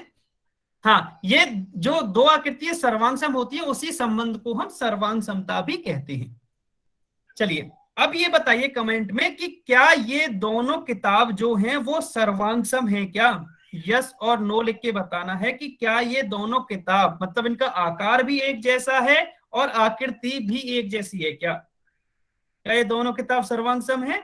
हाँ, ये जो दो आकृतियां सर्वांग सम होती है उसी संबंध को हम सर्वांग समता भी कहते हैं। चलिए अब ये बताइए कमेंट में कि क्या ये दोनों किताब जो हैं वो सर्वांग सम है क्या? यस और नो लिख के बताना है कि क्या ये दोनों किताब, मतलब इनका आकार भी एक जैसा है और आकृति भी एक जैसी है क्या? क्या ये दोनों किताब सर्वांग सम है?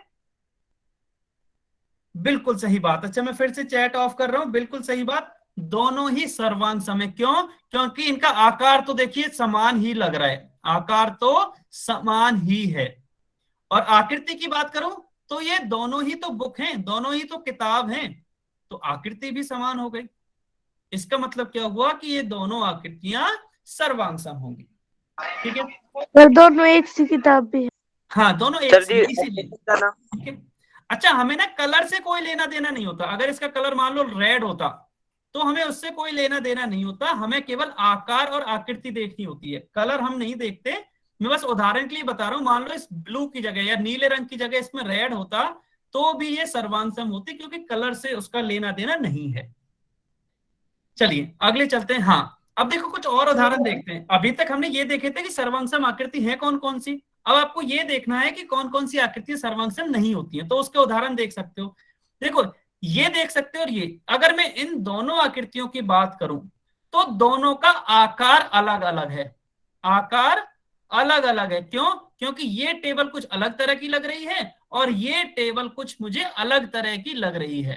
बिल्कुल सही बात। अच्छा, मैं फिर से चैट ऑफ कर रहा हूं। बिल्कुल सही बात, दोनों ही सर्वांग सम है। क्यों? क्योंकि इनका आकार तो देखिए समान ही लग रहा है, आकार तो समान ही है। और आकृति की बात करूं तो ये दोनों ही तो बुक हैं, दोनों ही तो किताब हैं, तो आकृति भी समान हो गई। इसका मतलब क्या हुआ कि ये दोनों आकृतियां सर्वांग सम होंगी। ठीक है सर दोनों एक सी किताब भी है। हाँ, दोनों एक सी, इसीलिए। ठीक है, अच्छा हमें ना कलर से कोई लेना देना नहीं होता। अगर इसका कलर मान लो रेड होता तो हमें उससे कोई लेना देना नहीं होता, हमें केवल आकार और आकृति देखनी होती है, कलर हम नहीं देखते। मैं बस उदाहरण के लिए बता रहा हूं, मान लो इस ब्लू की जगह या नीले रंग की जगह इसमें रेड होता तो भी ये सर्वांग सम होती, क्योंकि कलर से उसका लेना देना नहीं है। चलिए आगे चलते हैं। हाँ, अब देखो कुछ और उदाहरण देखते हैं। अभी तक हमने ये देखे थे कि सर्वांग सम आकृति है कौन कौन सी। अब आपको ये देखना है कि कौन कौन सी आकृतियां सर्वांग सम नहीं होती हैं, तो उसके उदाहरण देख सकते हो। देखो ये देख सकते हो, और ये अगर मैं इन दोनों आकृतियों की बात करूं तो दोनों का आकार अलग अलग है, आकार अलग अलग है। क्यों? क्योंकि ये टेबल कुछ अलग तरह की लग रही है और ये टेबल कुछ मुझे अलग तरह की लग रही है।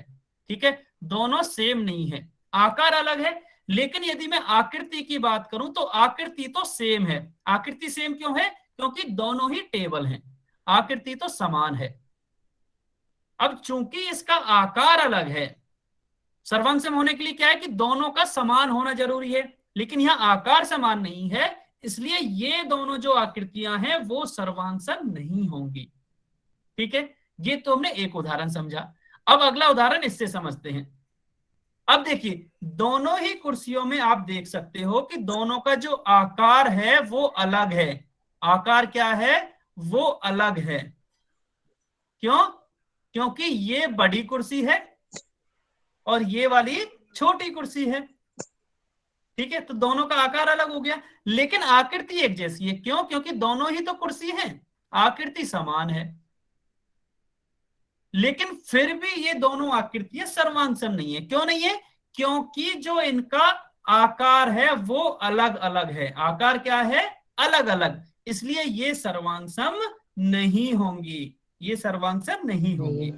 ठीक है, दोनों सेम नहीं है, आकार अलग है। लेकिन यदि मैं आकृति की बात करूं तो आकृति तो सेम है। आकृति सेम क्यों है? क्योंकि दोनों ही टेबल हैं, आकृति तो समान है। अब चूंकि इसका आकार अलग है, सर्वांग सम होने के लिए क्या है कि दोनों का समान होना जरूरी है, लेकिन यहां आकार समान नहीं है, इसलिए ये दोनों जो आकृतियां हैं वो सर्वांग सम नहीं होंगी। ठीक है, ये तो हमने एक उदाहरण समझा। अब अगला उदाहरण इससे समझते हैं। अब देखिए दोनों ही कुर्सियों में आप देख सकते हो कि दोनों का जो आकार है वो अलग है। आकार क्या है? वो अलग है। क्यों? क्योंकि ये बड़ी कुर्सी है और ये वाली छोटी कुर्सी है। ठीक है, तो दोनों का आकार अलग हो गया, लेकिन आकृति एक जैसी है। क्यों? क्योंकि दोनों ही तो कुर्सी हैं, आकृति समान है। लेकिन फिर भी ये दोनों आकृतियां सर्वांग सम नहीं है। क्यों नहीं है? क्योंकि जो इनका आकार है वो अलग अलग है। आकार क्या है? अलग अलग, इसलिए ये सर्वांग सम नहीं होंगी, ये सर्वांग नहीं होंगे।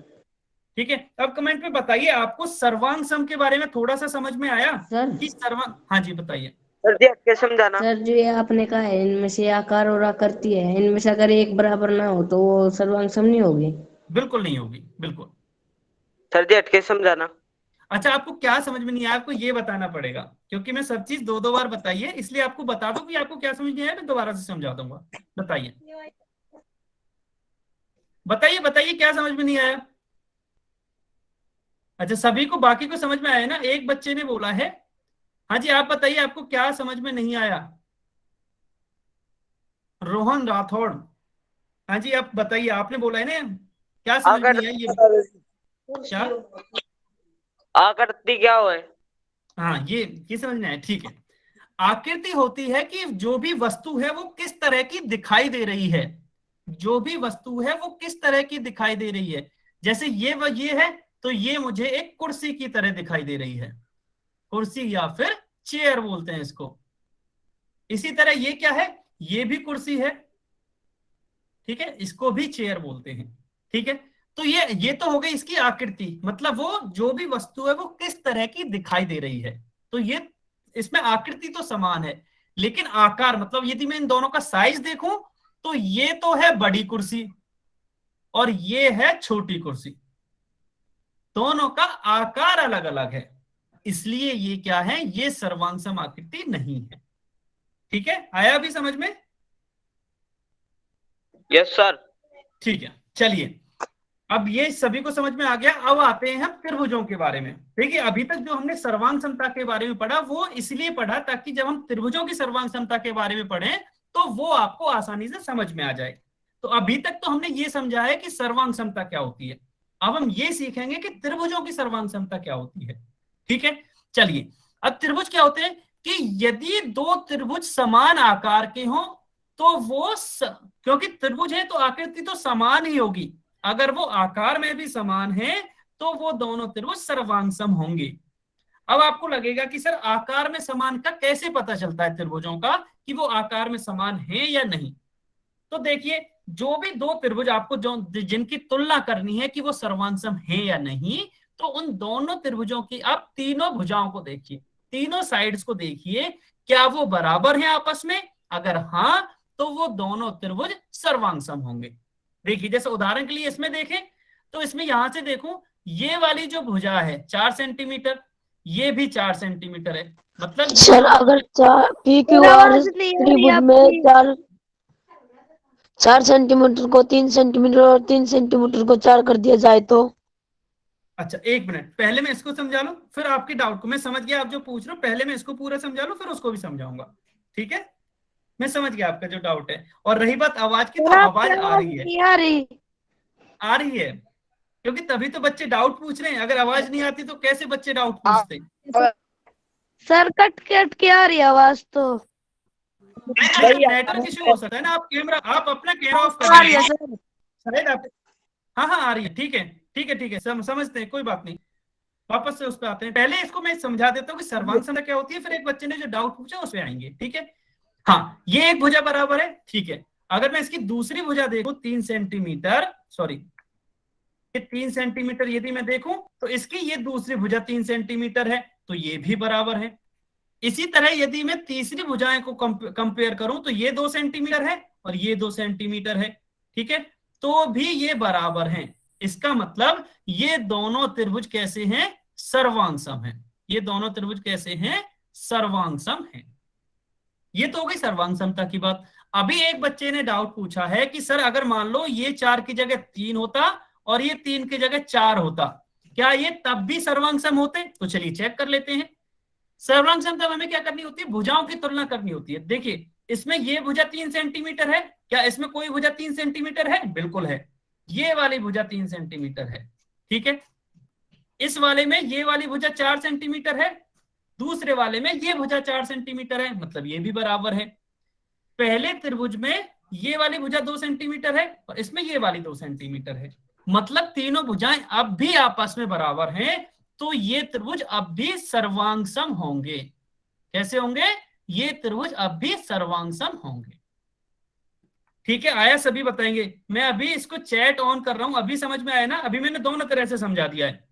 ठीक है, अब कमेंट में बताइए आपको सर्वांग सम के बारे में थोड़ा सा समझ में आया सर कि सर्वांग। हाँ जी बताइए। सर जी हट के समझाना। सर जो ये आपने कहा है इनमें से आकार और आकृति है, इनमें से अगर एक बराबर ना हो तो वो सर्वांग सम नहीं होगी। बिल्कुल नहीं होगी, बिल्कुल। सर जी हट के समझाना। अच्छा, आपको क्या समझ में नहीं आया आपको ये बताना पड़ेगा, क्योंकि मैं सब चीज दो बार बताइए, इसलिए आपको बता दूं कि आपको क्या समझ नहीं आया, मैं दोबारा से समझा दूंगा। बताइए बताइए बताइए क्या समझ में नहीं आया। अच्छा, सभी को, बाकी को समझ में आया ना? एक बच्चे ने बोला है। हाँ जी, आप बताइए आपको क्या समझ में नहीं आया। रोहन राठौड़, हाँ जी आप बताइए, आपने बोला है ना, क्या समझ में नहीं आई ये क्या? आकृति क्या है? हाँ ये समझ में आया, ठीक है। आकृति होती है कि जो भी वस्तु है वो किस तरह की दिखाई दे रही है, जो भी वस्तु है वो किस तरह की दिखाई दे रही है। जैसे ये है तो ये मुझे एक कुर्सी की तरह दिखाई दे रही है, कुर्सी या फिर चेयर बोलते हैं इसको। इसी तरह ये क्या है, ये भी कुर्सी है, ठीक है, इसको भी चेयर बोलते हैं। ठीक है, तो ये तो हो गई इसकी आकृति, मतलब वो जो भी वस्तु है वो किस तरह की दिखाई दे रही है। तो ये इसमें आकृति तो समान है, लेकिन आकार, मतलब यदि मैं इन दोनों का साइज देखूं तो ये तो है बड़ी कुर्सी और ये है छोटी कुर्सी, दोनों का आकार अलग अलग है, इसलिए ये क्या है, ये सर्वांग सम आकृति नहीं है। ठीक है, आया अभी समझ में? Yes sir. ठीक है, चलिए अब ये सभी को समझ में आ गया। अब आते हैं हम त्रिभुजों के बारे में। देखिए अभी तक जो हमने सर्वांग समता के बारे में पढ़ा वो इसलिए पढ़ा ताकि जब हम त्रिभुजों की सर्वांग समता के बारे में पढ़ें तो वो आपको आसानी से समझ में आ जाए। तो अभी तक तो हमने ये समझा है कि सर्वांग समता क्या होती है, अब हम ये सीखेंगे कि त्रिभुजों की सर्वांग समता क्या होती है। ठीक है, चलिए अब त्रिभुज क्या होते हैं कि यदि दो त्रिभुज समान आकार के हों तो वो क्योंकि त्रिभुज है तो आकृति तो समान ही होगी, अगर वो आकार में भी समान है तो वो दोनों त्रिभुज सर्वांग सम होंगे। अब आपको लगेगा कि सर आकार में समान का कैसे पता चलता है त्रिभुजों का कि वो आकार में समान है या नहीं। तो देखिए जो भी दो त्रिभुज आपको जो जिनकी तुलना करनी है कि वो सर्वांग सम है या नहीं, तो उन दोनों त्रिभुजों की आप तीनों भुजाओं को देखिए, तीनों साइड्स को देखिए, क्या वो बराबर हैं आपस में? अगर हाँ तो वो दोनों त्रिभुज सर्वांग सम होंगे। देखिए जैसे उदाहरण के लिए इसमें देखें तो इसमें यहां से देखो, ये वाली जो भुजा है 4 सेंटीमीटर, ये भी 4 सेंटीमीटर है, मतलब सर अगर पी क्यू सर आर आवाज नहीं आ रही त्रिभुज में आपकी। 4 सेंटीमीटर को 3 सेंटीमीटर और 3 सेंटीमीटर को 4 कर दिया जाए तो। अच्छा एक मिनट, पहले मैं इसको समझा लूं फिर आपके डाउट को। मैं समझ गया आप जो पूछ रहे हो, पहले मैं इसको पूरा समझा लूं फिर उसको भी समझाऊंगा। ठीक है, मैं समझ गया आपका जो डाउट है। और रही बात आवाज की, तो सर आवाज आपकी आ आवाज रही है, नहीं आ रही। आ रही है, क्योंकि तभी तो बच्चे डाउट पूछ रहे हैं। अगर आवाज नहीं आती तो कैसे बच्चे डाउट पूछते? सर कट के आ रही आवाज तो। नेटवर्क इशू हो सकता है ना, आप अपना कैमरा ऑफ कर आ रही है लीजिए सर। शायद आप। हाँ हाँ आ रही है, ठीक है ठीक है ठीक है, समझते हैं, कोई बात नहीं। वापस से उस पर आते हैं, पहले इसको मैं समझा देता हूँ कि सर्वांग समता क्या होती है, फिर एक बच्चे ने जो डाउट पूछा उस पर आएंगे। ठीक है, हाँ ये एक भुजा बराबर है, ठीक है। अगर मैं इसकी दूसरी भुजा देखूं 3 सेंटीमीटर, सॉरी ये 3 सेंटीमीटर यदि मैं देखूं तो इसकी ये दूसरी भुजा 3 सेंटीमीटर है, तो ये भी बराबर है। इसी तरह यदि मैं तीसरी भुजाएं को कंपेयर करूं तो ये 2 सेंटीमीटर है और ये 2 सेंटीमीटर है, ठीक है, तो भी ये बराबर हैं। इसका मतलब ये दोनों त्रिभुज कैसे हैं? सर्वांग सम हैं। ये दोनों त्रिभुज कैसे हैं? सर्वांग सम हैं। ये तो हो गई सर्वांग समता की बात। अभी एक बच्चे ने डाउट पूछा है कि सर अगर मान लो ये 4 की जगह 3 होता और ये 3 की जगह 4 होता, क्या ये तब भी सर्वांग सम होते? तो चलिए चेक कर लेते हैं। सर्वांग सम तब हमें क्या करनी होती है? भुजाओं की तुलना करनी होती है। देखिए इसमें ये भुजा 3 सेंटीमीटर है, क्या इसमें कोई भुजा 3 सेंटीमीटर है? बिल्कुल है, ये वाली भुजा 3 सेंटीमीटर है, ठीक है। इस वाले में ये वाली भुजा 4 सेंटीमीटर है, दूसरे वाले में ये भुजा 4 सेंटीमीटर है, मतलब ये भी बराबर है। पहले त्रिभुज में ये वाली भुजा 2 सेंटीमीटर है और इसमें ये वाली 2 सेंटीमीटर है, मतलब तीनों भुजाएं अब भी आपस में बराबर हैं, तो ये त्रिभुज अब भी सर्वांग सम होंगे। कैसे होंगे? ये त्रिभुज अब भी सर्वांग सम होंगे। ठीक है, आया? सभी बताएंगे। मैं अभी इसको चैट ऑन कर रहा हूं, अभी समझ में आया ना? अभी मैंने दोनों तरह से समझा दिया है।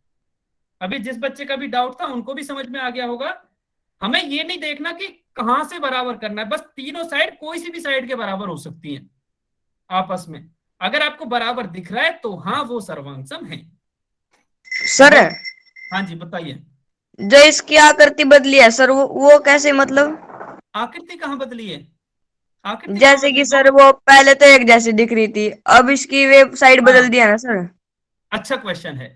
अभी जिस बच्चे का भी डाउट था उनको भी समझ में आ गया होगा। हमें ये नहीं देखना कि कहां से बराबर करना है, बस तीनों साइड कोई सी भी साइड के बराबर हो सकती है आपस में। अगर आपको बराबर दिख रहा है तो हाँ वो सर्वांग सम है। सर हाँ जी बताइए। जो इसकी आकृति बदली है सर, वो कैसे, मतलब आकृति कहाँ बदली है? आकृति कहाँ जैसे बदली? कि सर वो पहले तो एक जैसी दिख रही थी, अब इसकी वे साइड बदल दिया ना सर। अच्छा क्वेश्चन है।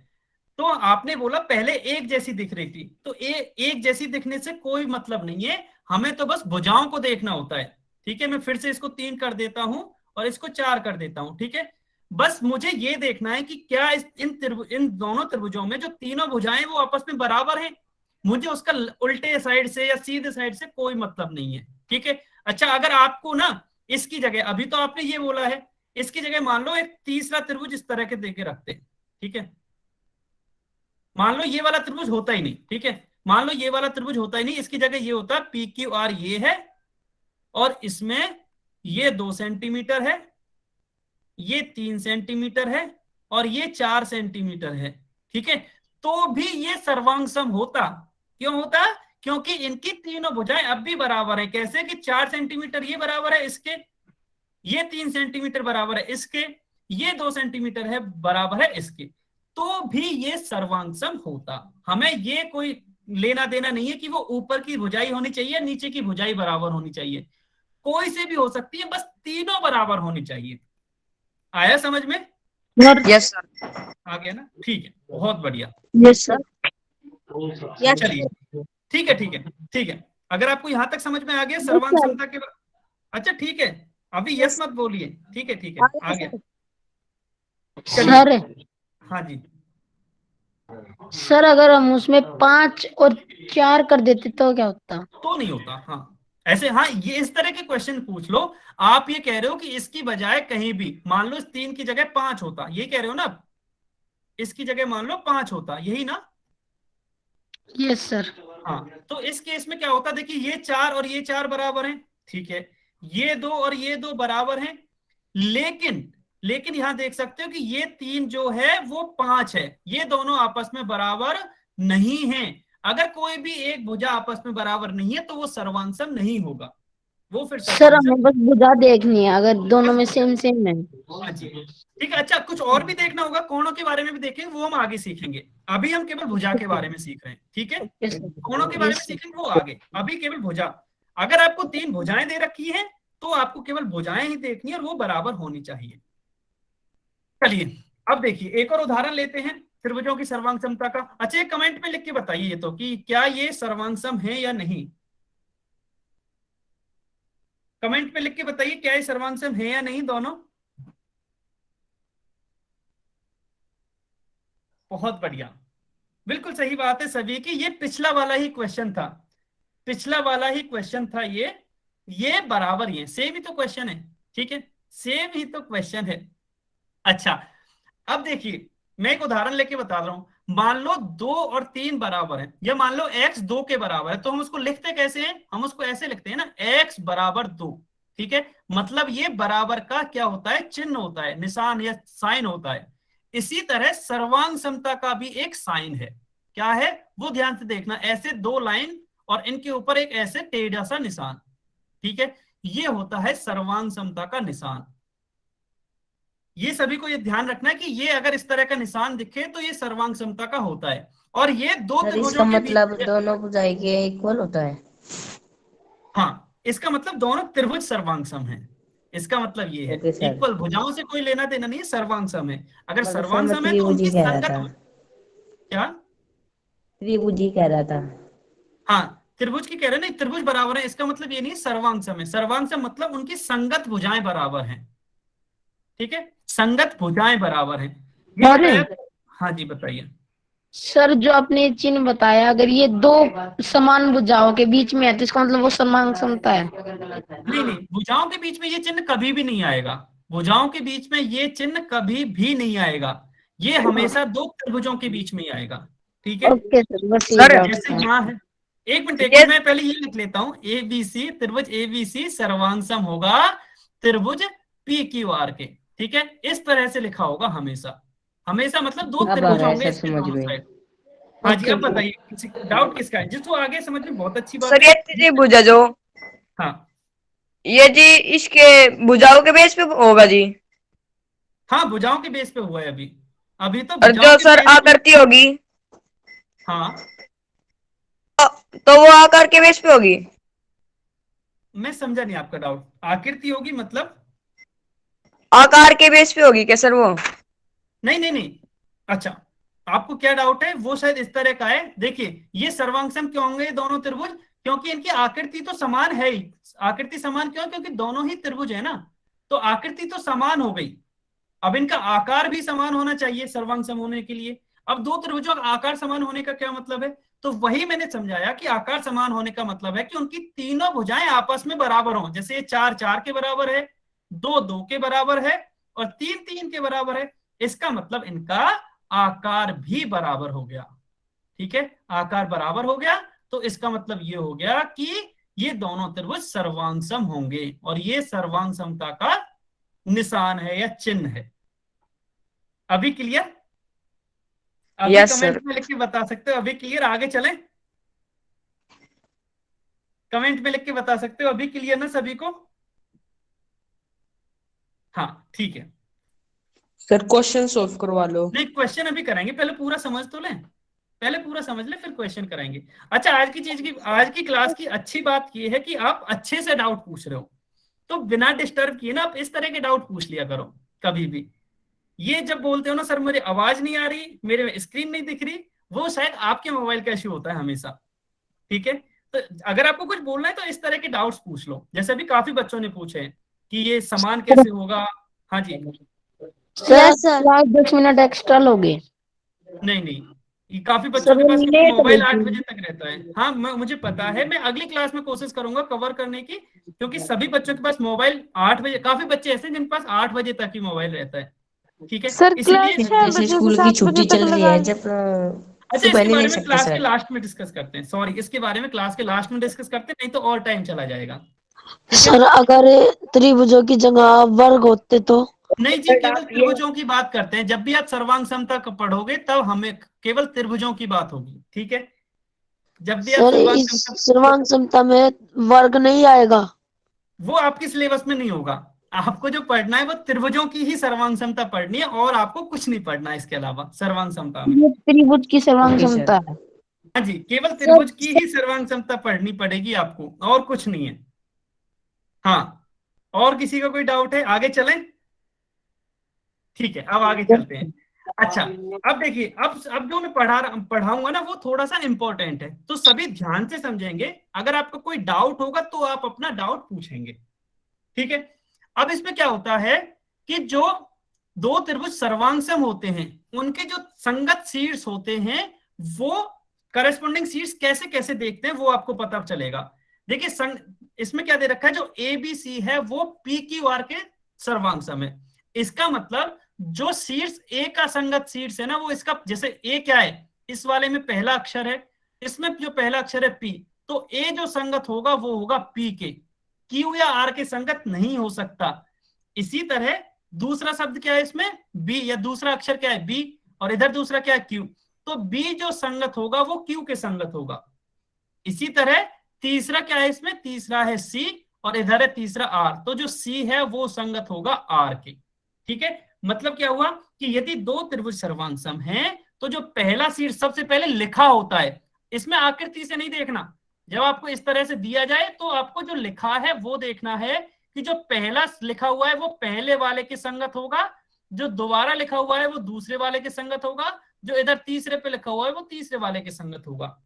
तो आपने बोला पहले एक जैसी दिख रही थी, तो एक जैसी दिखने से कोई मतलब नहीं है, हमें तो बस भुजाओं को देखना होता है। ठीक है, मैं फिर से इसको 3 कर देता हूं और इसको 4 कर देता हूं। ठीक है, बस मुझे ये देखना है कि क्या इन दोनों त्रिभुजों में जो तीनों भुजाएं वो आपस में बराबर हैं। मुझे उसका उल्टे साइड से या सीधे साइड से कोई मतलब नहीं है। ठीक है, अच्छा अगर आपको ना इसकी जगह, अभी तो आपने ये बोला है, इसकी जगह मान लो एक तीसरा त्रिभुज इस तरह के देके रखते हैं। ठीक है, मान लो ये वाला त्रिभुज होता ही नहीं। ठीक है, मान लो ये वाला त्रिभुज होता ही नहीं, इसकी जगह ये होता है PQR ये है, और इसमें ये 2 सेंटीमीटर है, ये 3 सेंटीमीटर है, और ये 4 सेंटीमीटर है। ठीक है, तो भी ये सर्वांग सम होता। क्यों होता? क्योंकि इनकी तीनों भुजाएं अब भी बराबर है। कैसे कि 4 सेंटीमीटर ये बराबर है इसके, ये 3 सेंटीमीटर बराबर है इसके, ये 2 सेंटीमीटर है बराबर है इसके, तो भी ये सर्वांग सम होता। हमें ये कोई लेना देना नहीं है कि वो ऊपर की भुजाई होनी चाहिए, नीचे की भुजाई बराबर होनी चाहिए, कोई से भी हो सकती है, बस तीनों बराबर होनी चाहिए। आया समझ में? Yes sir. आ गया ना? ठीक है, बहुत बढ़िया। Yes sir. चलिए ठीक है ठीक है ठीक है, अगर आपको यहां तक समझ में आ गया सर्वांग समता के अच्छा ठीक है, अभी यस मत बोलिए। ठीक है ठीक है, आ गया। सर हाँ जी, सर अगर हम उसमें 5 और 4 कर देते तो क्या होता? तो नहीं होता। हाँ ऐसे, हाँ ये इस तरह के क्वेश्चन पूछ लो। आप ये कह रहे हो कि इसकी बजाय कहीं भी मान लो इस 3 की जगह 5 होता, ये कह रहे हो ना? इसकी जगह मान लो 5 होता, यही ना? Yes sir. हाँ, तो इस केस में क्या होता? देखिए ये 4 और ये 4 बराबर हैं। ठीक है, ये 2 और ये 2 बराबर हैं, लेकिन यहां देख सकते हो कि ये 3 जो है वो 5 है, ये दोनों आपस में बराबर नहीं है। अगर कोई भी एक भुजा आपस में बराबर नहीं है तो वो सर्वांग सम नहीं होगा, वो फिर सर हमें बस भुजा देखनी है, अगर दोनों में सेम सेम है। हाँ जी ठीक है। अच्छा कुछ और भी देखना होगा, कोणों के बारे में भी देखेंगे, वो हम आगे सीखेंगे। अभी हम केवल भुजा के बारे में सीख रहे हैं। ठीक है, कोणों के बारे में सीखेंगे वो आगे, अभी केवल भुजा। अगर आपको 3 भुजाएं दे रखी हैं तो आपको केवल भुजाएं ही देखनी है और वो बराबर होनी चाहिए। चलिए अब देखिए एक और उदाहरण लेते हैं त्रिभुजों की सर्वांग समता का। अच्छा एक कमेंट में लिख के बताइए तो कि क्या ये सर्वांग सम है या नहीं। कमेंट में लिख के बताइए क्या ये सर्वांग सम है या नहीं दोनों। बहुत बढ़िया, बिल्कुल सही बात है सभी की। ये पिछला वाला ही क्वेश्चन था, पिछला वाला ही क्वेश्चन था ये बराबर ही है, सेम ही तो क्वेश्चन है। ठीक है, सेम ही तो क्वेश्चन है। अच्छा अब देखिए मैं एक उदाहरण लेके बता रहा हूं। मान लो 2 और 3 बराबर है, या मान लो x 2 के बराबर है, तो हम उसको लिखते कैसे हैं? हम उसको ऐसे लिखते हैं ना, x बराबर 2। ठीक है, मतलब ये बराबर का क्या होता है? चिन्ह होता है, निशान या साइन होता है। इसी तरह सर्वांग समता का भी एक साइन है। क्या है वो? ध्यान से देखना, ऐसे 2 लाइन और इनके ऊपर एक ऐसे टेढ़ा सा निशान। ठीक है, ये होता है सर्वांग समता का निशान। ये सभी को ये ध्यान रखना है कि ये अगर इस तरह का निशान दिखे तो ये सर्वांग समता का होता है। और ये 2 सर त्रिभुजों इसका के मतलब बीच, दोनों भुजाएं के इक्वल होता है। हाँ इसका मतलब दोनों त्रिभुज सर्वांग सम है, इसका मतलब ये है। Okay sir. इक्वल भुजाओं से कोई लेना देना नहीं है, सर्वांग सम है। अगर मतलब सर्वांग सर सम मैं है तो उनकी त्रिभुजी कह रहा संगत था, क्या? त्रिभुजी कह रहा था। हाँ त्रिभुज की कह रहे हैं, नहीं त्रिभुज बराबर है इसका मतलब ये नहीं सर्वांग सम है। सर्वांग सम मतलब उनकी संगत भुजाएं बराबर हैं। ठीक है, संगत भुजाएं बराबर हैं। ये बताया? हाँ जी बताइए। सर जो आपने चिन्ह बताया, अगर ये 2 समान भुजाओं के बीच में है तो इसका मतलब वो सर्वांग समता है। नहीं नहीं, भुजाओं के बीच में ये चिन्ह कभी भी नहीं आएगा, भुजाओं के बीच में ये चिन्ह कभी भी नहीं आएगा, ये हमेशा 2 त्रिभुजों के बीच में ही आएगा। ठीक है, ओके सर, बस ये सर, डाउट जैसे था। यहाँ है, एक मिनट मैं पहले ये लिख लेता हूँ। ABC त्रिभुज ABC सर्वांग सम होगा त्रिभुज पी क्यू आर के। ठीक है, इस तरह से लिखा होगा हमेशा, हमेशा मतलब दो अब आ त्रिभुज रहा है होंगे सर, इसके समझ दोनों में। साइड। हाँ जी, अब बताइए किसी डाउट किसका है, जिसको आगे समझ में बहुत अच्छी बात सर है। ये त्रिभुज है जो, हाँ ये जी इसके भुजाओं के बेस पे होगा जी। हाँ, भुजाओं के बेस पे हुआ है अभी, अभी तो और भुजाओं जो के सर बेस पे। आकृति होगी, हाँ, तो वो आकार के बेस पे होगी। मैं समझा नहीं आपका डाउट, आकृति होगी मतलब? आकार के बेस पे होगी क्या सर वो? नहीं नहीं नहीं, अच्छा आपको क्या डाउट है, वो शायद इस तरह का है। देखिए ये सर्वांगसम क्यों होंगे दोनों त्रिभुज, क्योंकि इनकी आकृति तो समान है ही। आकृति समान क्यों, क्योंकि दोनों ही त्रिभुज है ना, तो आकृति तो समान हो गई। अब इनका आकार भी समान होना चाहिए सर्वांगसम होने के लिए। अब दो त्रिभुजों का आकार समान होने का क्या मतलब है, तो वही मैंने समझाया कि आकार समान होने का मतलब है कि उनकी तीनों भुजाएं आपस में बराबर हों। जैसे ये 4 4 के बराबर है, 2 2 के बराबर है और 3 3 के बराबर है, इसका मतलब इनका आकार भी बराबर हो गया। ठीक है, आकार बराबर हो गया तो इसका मतलब ये हो गया कि ये दोनों त्रिभुज सर्वांगसम होंगे, और ये सर्वांगसमता का निशान है या चिन्ह है। अभी क्लियर? अभी Yes, कमेंट sir. में लिख के बता सकते हो अभी क्लियर? आगे चलें, कमेंट में लिख के बता सकते हो अभी क्लियर ना सभी को? हाँ ठीक है, सर क्वेश्चन सॉल्व करवा लो। नहीं क्वेश्चन अभी कराएंगे, पहले पूरा समझ तो लें, पहले पूरा समझ ले फिर क्वेश्चन कराएंगे। अच्छा, आज की क्लास की अच्छी बात ये है कि आप अच्छे से डाउट पूछ रहे हो, तो बिना डिस्टर्ब किए ना आप इस तरह के डाउट पूछ लिया करो कभी भी। ये जब बोलते हो ना सर मुझे आवाज नहीं आ रही, मेरे स्क्रीन नहीं दिख रही, वो शायद आपके मोबाइल का इश्यू होता है हमेशा। ठीक है, तो अगर आपको कुछ बोलना है तो इस तरह के डाउट्स पूछ लो, जैसे अभी काफी बच्चों ने पूछे हैं कि ये समान कैसे होगा। हाँ जी, सर 10 मिनट एक्स्ट्रा लोगे? नहीं नहीं, ये काफी बच्चों सर के पास लेट मोबाइल 8 होगी। बजे तक रहता है। हाँ मुझे पता है, मैं अगली क्लास में कोशिश करूंगा कवर करने की, क्योंकि सभी बच्चों के पास मोबाइल 8 बजे, काफी बच्चे ऐसे हैं जिनके पास 8 बजे तक ही मोबाइल रहता है। ठीक है, सर इसलिए जैसे स्कूल की छुट्टी चल रही है, जब अच्छा सुबह इसके नहीं बारे ले में सकते क्लास के सर। लास्ट में डिस्कस करते हैं, सॉरी इसके बारे में क्लास के लास्ट में डिस्कस करते हैं, नहीं तो और टाइम चला जाएगा। सर अगर त्रिभुजों की जगह वर्ग होते तो? नहीं जी, केवल त्रिभुजों की बात करते हैं, जब भी आप सर्वांग समता पढ़ोगे तब हमें केवल त्रिभुजों की बात होगी। ठीक है, जब भी आप सर सर्वांग इस समता, सर्वांग समता में वर्ग नहीं आएगा? वो आपके सिलेबस में नहीं होगा। आपको जो पढ़ना है वो त्रिभुजों की ही सर्वांग समता पढ़नी है, और आपको कुछ नहीं पढ़ना है इसके अलावा सर्वांग समता में। ये त्रिभुज की सर्वांग ओके सर। समता है। हाँ जी, केवल त्रिभुज की ही सर्वांग समता पढ़नी पड़ेगी आपको, और कुछ नहीं है। हाँ, और किसी का कोई डाउट है? आगे चलें? ठीक है, अब आगे चलते हैं। अच्छा, अब देखिए, अब जो मैं पढ़ाऊंगा ना वो थोड़ा सा इंपॉर्टेंट है, तो सभी ध्यान से समझेंगे। अगर आपको कोई डाउट होगा तो आप अपना डाउट पूछेंगे। ठीक है, अब इसमें क्या होता है कि जो दो त्रिभुज सर्वांगसम होते हैं उनके जो संगत शीर्ष होते हैं वो करस्पॉन्डिंग शीर्ष कैसे कैसे देखते हैं वो आपको पता चलेगा। देखिए इसमें क्या दे रखा है, जो ए बी सी है वो पी क्यू आर के सर्वांगसम है। इसका मतलब जो शीर्ष ए का संगत शीर्ष है ना, वो इसका, जैसे ए क्या है, इस वाले में पहला अक्षर है, इसमें जो पहला अक्षर है पी, तो ए जो संगत होगा वो होगा पी के, क्यू या आर के संगत नहीं हो सकता। इसी तरह दूसरा शब्द क्या है इसमें, बी, या दूसरा अक्षर क्या है बी, और इधर दूसरा क्या है क्यू, तो बी जो संगत होगा वो क्यू के संगत होगा। इसी तरह तीसरा क्या है इसमें, तीसरा है सी, और इधर है तीसरा आर, तो जो सी है वो संगत होगा आर के। ठीक है, मतलब क्या हुआ कि यदि दो त्रिभुज सर्वांगसम हैं तो जो पहला शीर्ष सबसे पहले लिखा होता है, इसमें आकृति से नहीं देखना, जब आपको इस तरह से दिया जाए तो आपको जो लिखा है वो देखना है कि जो पहला लिखा हुआ है वो पहले वाले के संगत होगा, जो दोबारा लिखा हुआ है वो दूसरे वाले के संगत होगा, जो इधर तीसरे पे लिखा हुआ है वो तीसरे वाले के संगत होगा।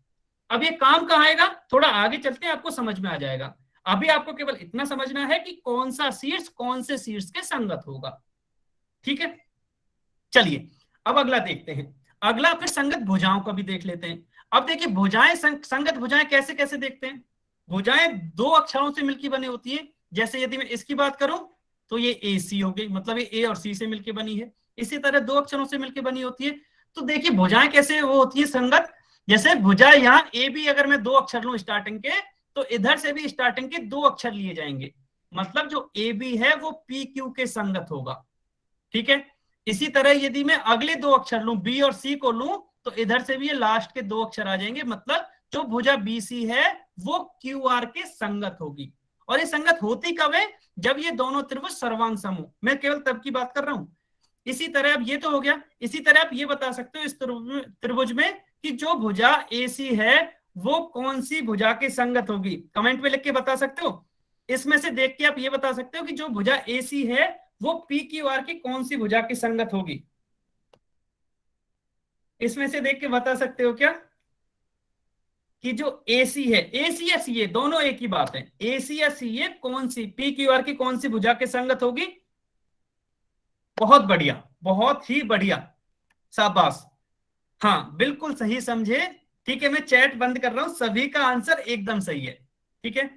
अब ये काम कहाँ आएगा, थोड़ा आगे चलते हैं आपको समझ में आ जाएगा। अभी आपको केवल इतना समझना है कि कौन सा शीर्ष कौन से शीर्ष के संगत होगा। ठीक है, चलिए अब अगला देखते हैं। अगला फिर संगत भुजाओं का भी देख लेते हैं। अब देखिए भुजाएं, संगत भुजाएं कैसे कैसे देखते हैं। भुजाएं दो अक्षरों से मिलकर बनी होती है। जैसे यदि मैं इसकी बात करूं तो ये ए सी हो गई, मतलब ये ए और सी से मिलकर बनी है। इसी तरह दो अक्षरों से मिलकर बनी होती है। तो देखिए भुजाएं कैसे वो होती है संगत, जैसे भुजा यहाँ ए बी, अगर मैं दो अक्षर लूं स्टार्टिंग के, तो इधर से भी स्टार्टिंग के दो अक्षर लिए जाएंगे। मतलब जो ए बी है वो पी क्यू के संगत होगा। ठीक है, इसी तरह यदि मैं अगले दो अक्षर लूं, बी और सी को लूं, तो इधर से भी ये लास्ट के दो अक्षर आ जाएंगे, मतलब जो भुजा बीसी है वो क्यू आर के संगत होगी। और ये संगत होती कब है? जब ये दोनों त्रिभुज सर्वांग सम हो। मैं केवल तब की बात कर रहा हूं। इसी तरह अब ये तो हो गया, इसी तरह आप ये बता सकते हो इस त्रिभुज में कि जो भुजा AC है वो कौन सी भुजा के संगत होगी। कमेंट में लिख के बता सकते हो। इसमें से देख के आप ये बता सकते हो कि जो भुजा AC है वो PQR की कौन सी भुजा की संगत होगी। इसमें से देख के बता सकते हो क्या कि जो AC है, AC या CA दोनों एक ही बात है, AC या CA कौन सी PQR की कौन सी भुजा के संगत होगी? बहुत बढ़िया, बहुत ही बढ़िया, शाबाश। हाँ बिल्कुल सही समझे। ठीक है, मैं चैट बंद कर रहा हूं, सभी का आंसर एकदम सही है। ठीक है,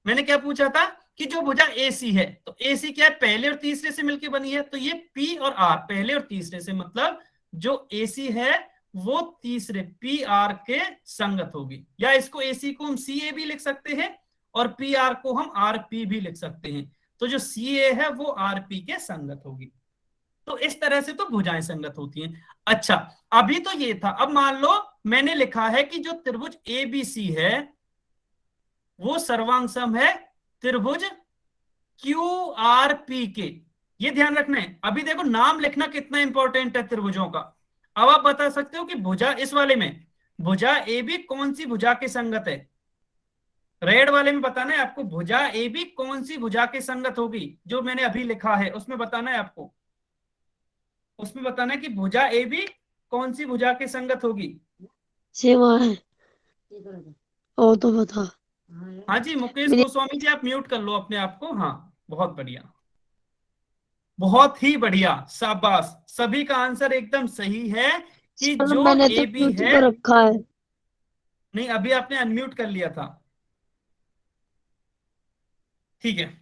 मैंने क्या पूछा था कि जो भुजा AC है, तो AC क्या है? पहले और तीसरे से मिलकर बनी है, तो ये P और R पहले और तीसरे से, मतलब जो AC है वो तीसरे PR के संगत होगी। या इसको AC को हम CA भी लिख सकते हैं और PR को हम RP भी लिख सकते हैं। तो जो CA है वो RP के संगत होगी। तो इस तरह से तो भुजाएं संगत होती हैं। अच्छा, अभी तो ये था। अब मान लो मैंने लिखा है कि जो त्रिभुज ABC है वो सर्वांग सम है त्रिभुज QRP के। ये ध्यान रखना है। अभी देखो नाम लिखना कितना इंपॉर्टेंट है त्रिभुजों का। अब आप बता सकते हो कि भुजा, इस वाले में भुजा AB कौन सी भुजा के संगत है। रेड वाले में बताना है आपको भुजा AB कौन सी भुजा के संगत होगी। जो मैंने अभी लिखा है उसमें बताना है आपको, उसमें बताना है कि भुजा AB कौन सी भुजा के संगत होगी। सेवा है ओ तो बता। हाँ जी मुकेश गोस्वामी जी, आप म्यूट कर लो अपने आप को। हाँ बहुत बढ़िया, बहुत ही बढ़िया, शाबाश। सभी का आंसर एकदम सही है कि जो मैंने तो AB म्यूट है। पर रखा है। नहीं, अभी आपने अनम्यूट कर लिया था। ठीक है,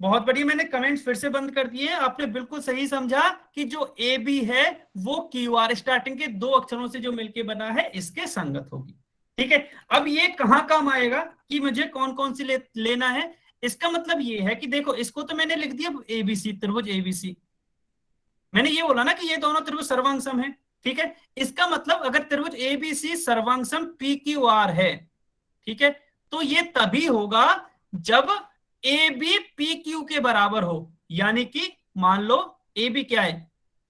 बहुत बढ़िया। मैंने कमेंट्स फिर से बंद कर दिए। आपने बिल्कुल सही समझा कि जो AB है वो QR स्टार्टिंग के दो अक्षरों से जो मिलके बना है इसके संगत होगी। ठीक है, अब ये कहां काम आएगा कि मुझे कौन कौन सी लेना है। इसका मतलब ये है कि देखो इसको तो मैंने लिख दिया ABC, त्रिभुज ABC। मैंने ये बोला ना कि ये दोनों त्रिभुज सर्वांग सम है। ठीक है, इसका मतलब अगर त्रिभुज ABC सर्वांग सम PQR है, ठीक है, तो ये तभी होगा जब AB PQ के बराबर हो। यानी कि मान लो AB क्या है,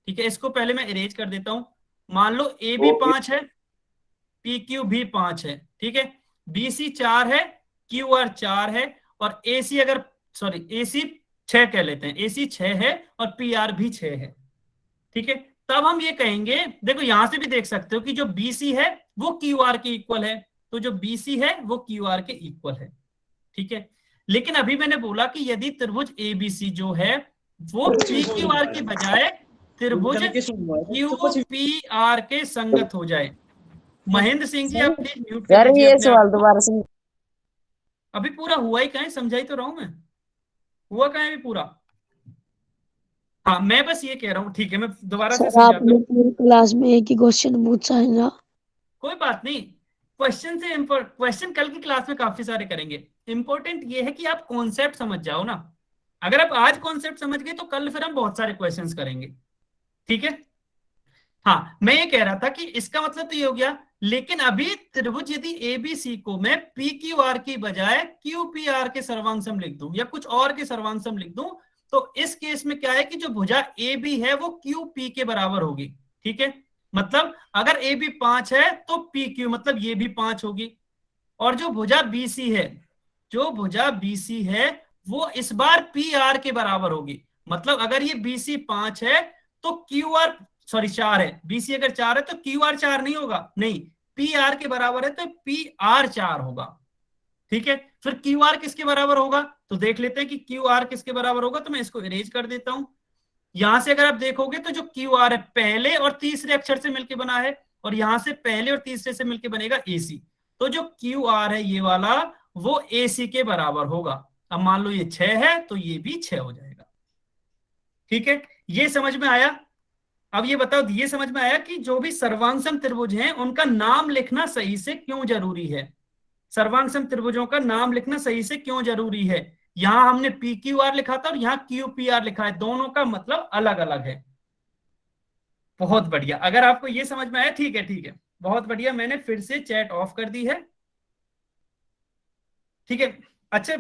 ठीक है, इसको पहले मैं इरेज कर देता हूं। मान लो AB 5 है, PQ भी 5 है। ठीक है, BC 4 है, QR 4 है, और AC अगर AC 6 कह लेते हैं, AC 6 है और PR भी 6 है। ठीक है, तब हम ये कहेंगे, देखो यहां से भी देख सकते हो कि जो BC है वो QR के इक्वल है, तो जो BC है वो QR के इक्वल है। ठीक है, लेकिन अभी मैंने बोला कि यदि त्रिभुज ABC जो है वो PQR के बजाय त्रिभुज QPR के संगत हो जाए। महेंद्र सिंह जी आप प्लीज म्यूट कर लीजिए ये अपने सवाल आप को। दोबारा से। अभी पूरा हुआ ही कहाँ है, समझा ही तो रहा हूं मैं, हुआ कहाँ है अभी पूरा। हाँ मैं बस ये कह रहा हूँ। ठीक है, मैं दोबारा से सर समझाता आपने हूँ। पूरी क्लास में एक ही क्वेश्चन पूछा है ना। कोई बात नहीं, क्वेश्चन से क्वेश्चन कल की क्लास में काफी सारे करेंगे। इंपॉर्टेंट ये है कि आप कॉन्सेप्ट समझ जाओ ना। अगर आप आज कॉन्सेप्ट समझ गए तो कल फिर हम बहुत सारे क्वेश्चंस करेंगे। ठीक है, हाँ मैं ये कह रहा था कि इसका मतलब तो ये हो गया। लेकिन अभी त्रिभुज यदि ABC को मैं PQR की बजाय QPR के सर्वांग सम लिख दूं या कुछ और के सर्वांग सम लिख दूं, तो इस केस में क्या है कि जो भुजा AB है वो QP के बराबर होगी। ठीक है, मतलब अगर AB 5 है तो PQ मतलब ये भी 5 होगी। और जो भुजा BC है, जो भुजा BC है वो इस बार PR के बराबर होगी। मतलब अगर ये BC 5 है तो QR 4 है, BC अगर 4 है तो QR 4 नहीं होगा, नहीं PR के बराबर है तो PR 4 होगा। ठीक है, फिर QR किसके बराबर होगा तो देख लेते हैं कि QR किसके बराबर होगा। तो मैं इसको इरेज कर देता हूं। यहां से अगर आप देखोगे तो जो QR है पहले और तीसरे अक्षर से मिलकर बना है, और यहां से पहले और तीसरे से मिलकर बनेगा AC। तो जो QR है ये वाला वो AC के बराबर होगा। अब मान लो ये 6 है तो ये भी 6 हो जाएगा। ठीक है, ये समझ में आया। अब ये बताओ, ये समझ में आया कि जो भी सर्वांग सम त्रिभुज हैं उनका नाम लिखना सही से क्यों जरूरी है। सर्वांग सम त्रिभुजों का नाम लिखना सही से क्यों जरूरी है। यहां हमने पी क्यू आर लिखा था और यहाँ क्यू पी आर लिखा है, दोनों का मतलब अलग अलग है। बहुत बढ़िया, अगर आपको ये समझ में आया ठीक है, ठीक है, बहुत बढ़िया। मैंने फिर से चैट ऑफ कर दी है, ठीक है। अच्छा,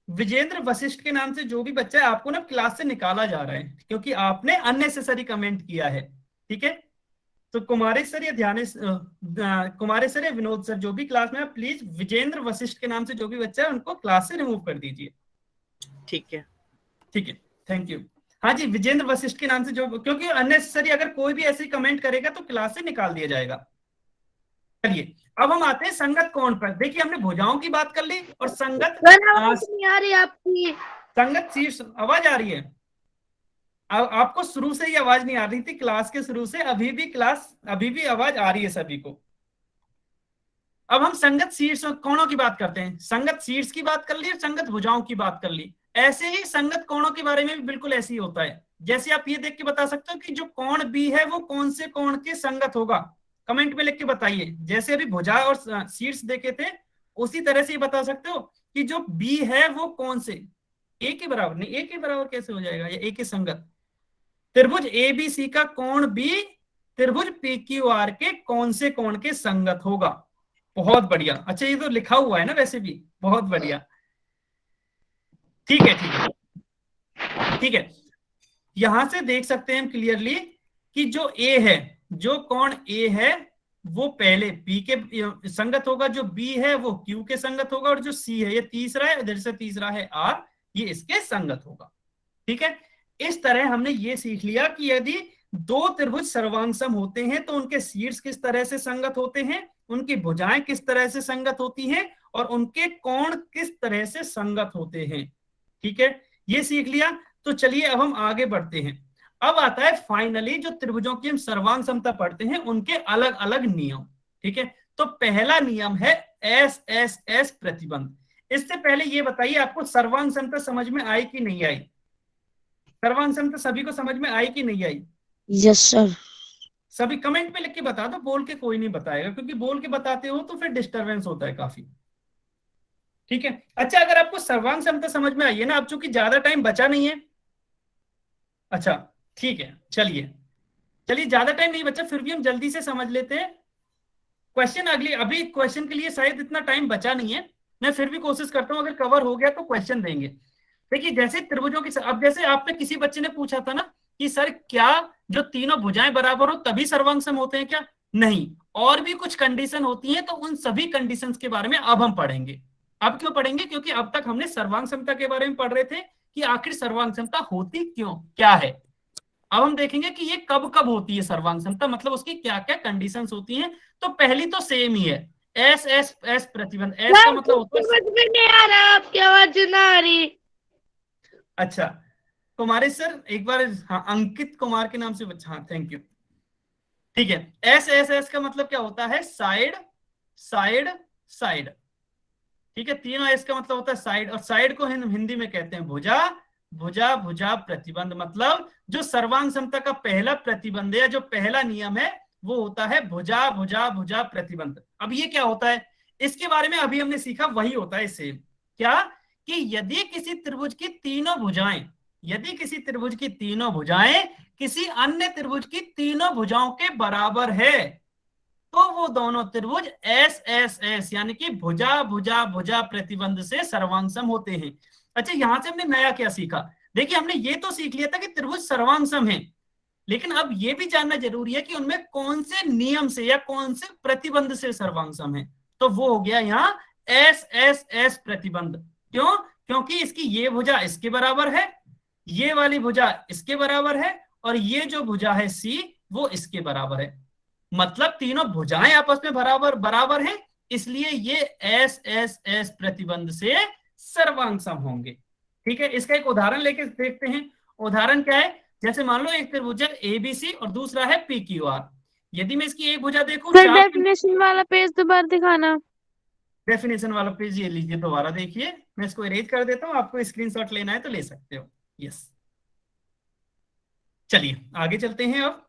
विजेंद्र वशिष्ठ के नाम से जो भी बच्चा है आपको ना क्लास से निकाला जा रहा है क्योंकि आपने अननेसेसरी कमेंट किया है, ठीक है। तो कुमारेश सर या कुमारेश सर या विनोद सर जो भी क्लास में, प्लीज विजेंद्र वशिष्ठ के नाम से जो भी बच्चा है उनको क्लास से रिमूव कर दीजिए। ठीक है, ठीक है, थैंक यू। हाँ जी, विजेंद्र वशिष्ठ के नाम से जो, क्योंकि अननेसेसरी अगर कोई भी ऐसे कमेंट करेगा तो क्लास से निकाल दिया जाएगा। चलिए अब हम आते हैं संगत कोण पर। देखिए हमने भुजाओं की बात कर ली और संगत नहीं आ रही आपकी संगत शीर्ष। आवाज आ रही है? आपको शुरू से ही आवाज नहीं आ रही थी, क्लास के शुरू से, अभी भी आवाज आ रही है सभी को। अब हम संगत शीर्ष कोणों की बात करते हैं। संगत शीर्ष की बात कर ली और संगत भुजाओं की बात कर ली। ऐसे ही संगत कोणों के बारे में भी बिल्कुल ऐसे ही होता है। जैसे आप ये देख के बता सकते हो कि जो कोण बी है वो कौन से कोण के संगत होगा, कमेंट में लिख के बताइए। जैसे अभी भुजा और शीर्ष देखे थे उसी तरह से ये बता सकते हो कि जो बी है वो कौन से, ए के बराबर नहीं, ए के बराबर कैसे हो जाएगा, या ए के संगत। त्रिभुज ए बी सी का कोण बी त्रिभुज पी क्यू आर के कौन से कोण के संगत होगा। बहुत बढ़िया। अच्छा ये तो लिखा हुआ है ना वैसे भी, बहुत बढ़िया, ठीक है, ठीक है, ठीक है। यहां से देख सकते हैं हम क्लियरली कि जो ए है, जो कोण ए है वो पहले P के संगत होगा, जो B है वो Q के संगत होगा, और जो C है, ये तीसरा है, इधर से तीसरा है R, ये इसके संगत होगा। ठीक है, इस तरह हमने ये सीख लिया कि यदि दो त्रिभुज सर्वांग सम होते हैं तो उनके शीर्ष किस तरह से संगत होते हैं, उनकी भुजाएं किस तरह से संगत होती हैं, और उनके कोण किस तरह से संगत होते हैं। ठीक है, ये सीख लिया। तो चलिए अब हम आगे बढ़ते हैं। अब आता है फाइनली जो त्रिभुजों की हम सर्वांग समता पढ़ते हैं उनके अलग अलग नियम। ठीक है, तो पहला नियम है एस एस एस प्रतिबंध। इससे पहले ये बताइए आपको सर्वांग समता समझ में आई कि नहीं आई? सर्वांग समता सभी को समझ में आई कि नहीं आई? Yes sir. सभी कमेंट में लिख के बता दो, बोल के कोई नहीं बताएगा, क्योंकि बोल के बताते हो तो फिर डिस्टरबेंस होता है काफी। ठीक है, अच्छा अगर आपको सर्वांग समता समझ में आई है ना, अब चूंकि ज्यादा टाइम बचा नहीं है, अच्छा ठीक है, चलिए ज्यादा टाइम नहीं बचा, फिर भी हम जल्दी से समझ लेते हैं क्वेश्चन। अभी क्वेश्चन के लिए शायद इतना टाइम बचा नहीं है, मैं फिर भी कोशिश करता हूं, अगर कवर हो गया तो क्वेश्चन देंगे। देखिए जैसे त्रिभुजों की, अब जैसे आपने किसी बच्चे ने पूछा था ना कि सर क्या जो तीनों भुजाएं बराबर हो तभी सर्वांग सम होते हैं क्या? नहीं, और भी कुछ कंडीशन होती हैं, तो उन सभी कंडीशंस के बारे में अब हम पढ़ेंगे। अब क्यों पढ़ेंगे? क्योंकि अब तक हमने सर्वांग समता के बारे में पढ़ रहे थे कि आखिर सर्वांग समता होती क्यों, क्या है। अब हम देखेंगे कि ये कब कब होती है सर्वांग समता, मतलब उसकी क्या क्या कंडीशंस होती हैं। तो पहली तो सेम ही है, एस एस एस प्रतिबंध। एस का मतलब होता है, समझ में नहीं आ रहा, आपकी आवाज ना आ रही। अच्छा कुमारी सर एक बार, हाँ अंकित कुमार के नाम से बच्चा, हाँ थैंक यू। ठीक है, एस एस एस का मतलब क्या होता है? Side side side. ठीक है, तीनों एस का मतलब होता है साइड, और साइड को हिंदी में कहते हैं भुजा, भुजा भुजा प्रतिबंध। मतलब जो सर्वांग समता का पहला प्रतिबंध है, जो पहला नियम है, वो होता है भुजा भुजा भुजा प्रतिबंध। अब ये क्या होता है इसके बारे में अभी हमने सीखा, वही होता है इससे क्या, कि यदि किसी त्रिभुज की तीनों भुजाएं, यदि किसी त्रिभुज की तीनों भुजाएं किसी अन्य त्रिभुज की तीनों भुजाओं के बराबर है, तो वो दोनों त्रिभुज एस एस एस यानी कि भुजा भुजा भुजा प्रतिबंध से सर्वांग सम होते हैं। अच्छा यहां से हमने नया क्या सीखा? देखिए हमने ये तो सीख लिया था कि त्रिभुज सर्वांग सम है, लेकिन अब ये भी जानना जरूरी है कि उनमें कौन से नियम से या कौन से प्रतिबंध से सर्वांग सम है। तो वो हो गया यहाँ एस एस एस प्रतिबंध। क्यों? क्योंकि इसकी ये भुजा इसके बराबर है, ये वाली भुजा इसके बराबर है, और ये जो भुजा है सी वो इसके बराबर है। मतलब तीनों भुजाएं आपस में बराबर बराबर हैं, इसलिए ये एस एस एस प्रतिबंध से सर्वांग सम होंगे। ठीक है, इसका एक उदाहरण लेके देखते हैं। उदाहरण क्या है? जैसे मान लो एक त्रिभुज है एबीसी और दूसरा है पी क्यू आर। यदि मैं इसकी एक भुजा देखूं, डेफिनेशन वाला पेज दोबारा दिखाना। डेफिनेशन वाला पेज ये लीजिए, दोबारा देखिए, मैं इसको इरेज कर देता हूं, आपको स्क्रीनशॉट लेना है तो ले सकते हो। यस, चलिए आगे चलते हैं अब।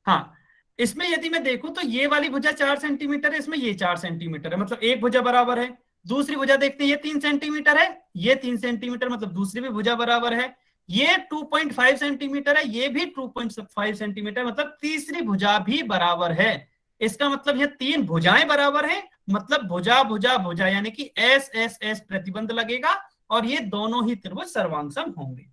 हाँ, इसमें यदि मैं देखूं तो ये वाली भुजा 4 सेंटीमीटर है, इसमें ये 4 सेंटीमीटर है, मतलब एक भुजा बराबर है। दूसरी भुजा देखते हैं, ये 3 सेंटीमीटर है, ये 3 सेंटीमीटर, मतलब दूसरी भी भुजा बराबर है। ये 2.5 सेंटीमीटर है, ये भी 2.5 सेंटीमीटर, मतलब तीसरी भुजा भी बराबर है। इसका मतलब ये 3 भुजाएं बराबर हैं, मतलब भुजा भुजा भुजा यानी कि एस एस एस प्रतिबंध लगेगा और ये दोनों ही त्रिभुज सर्वांगसम होंगे।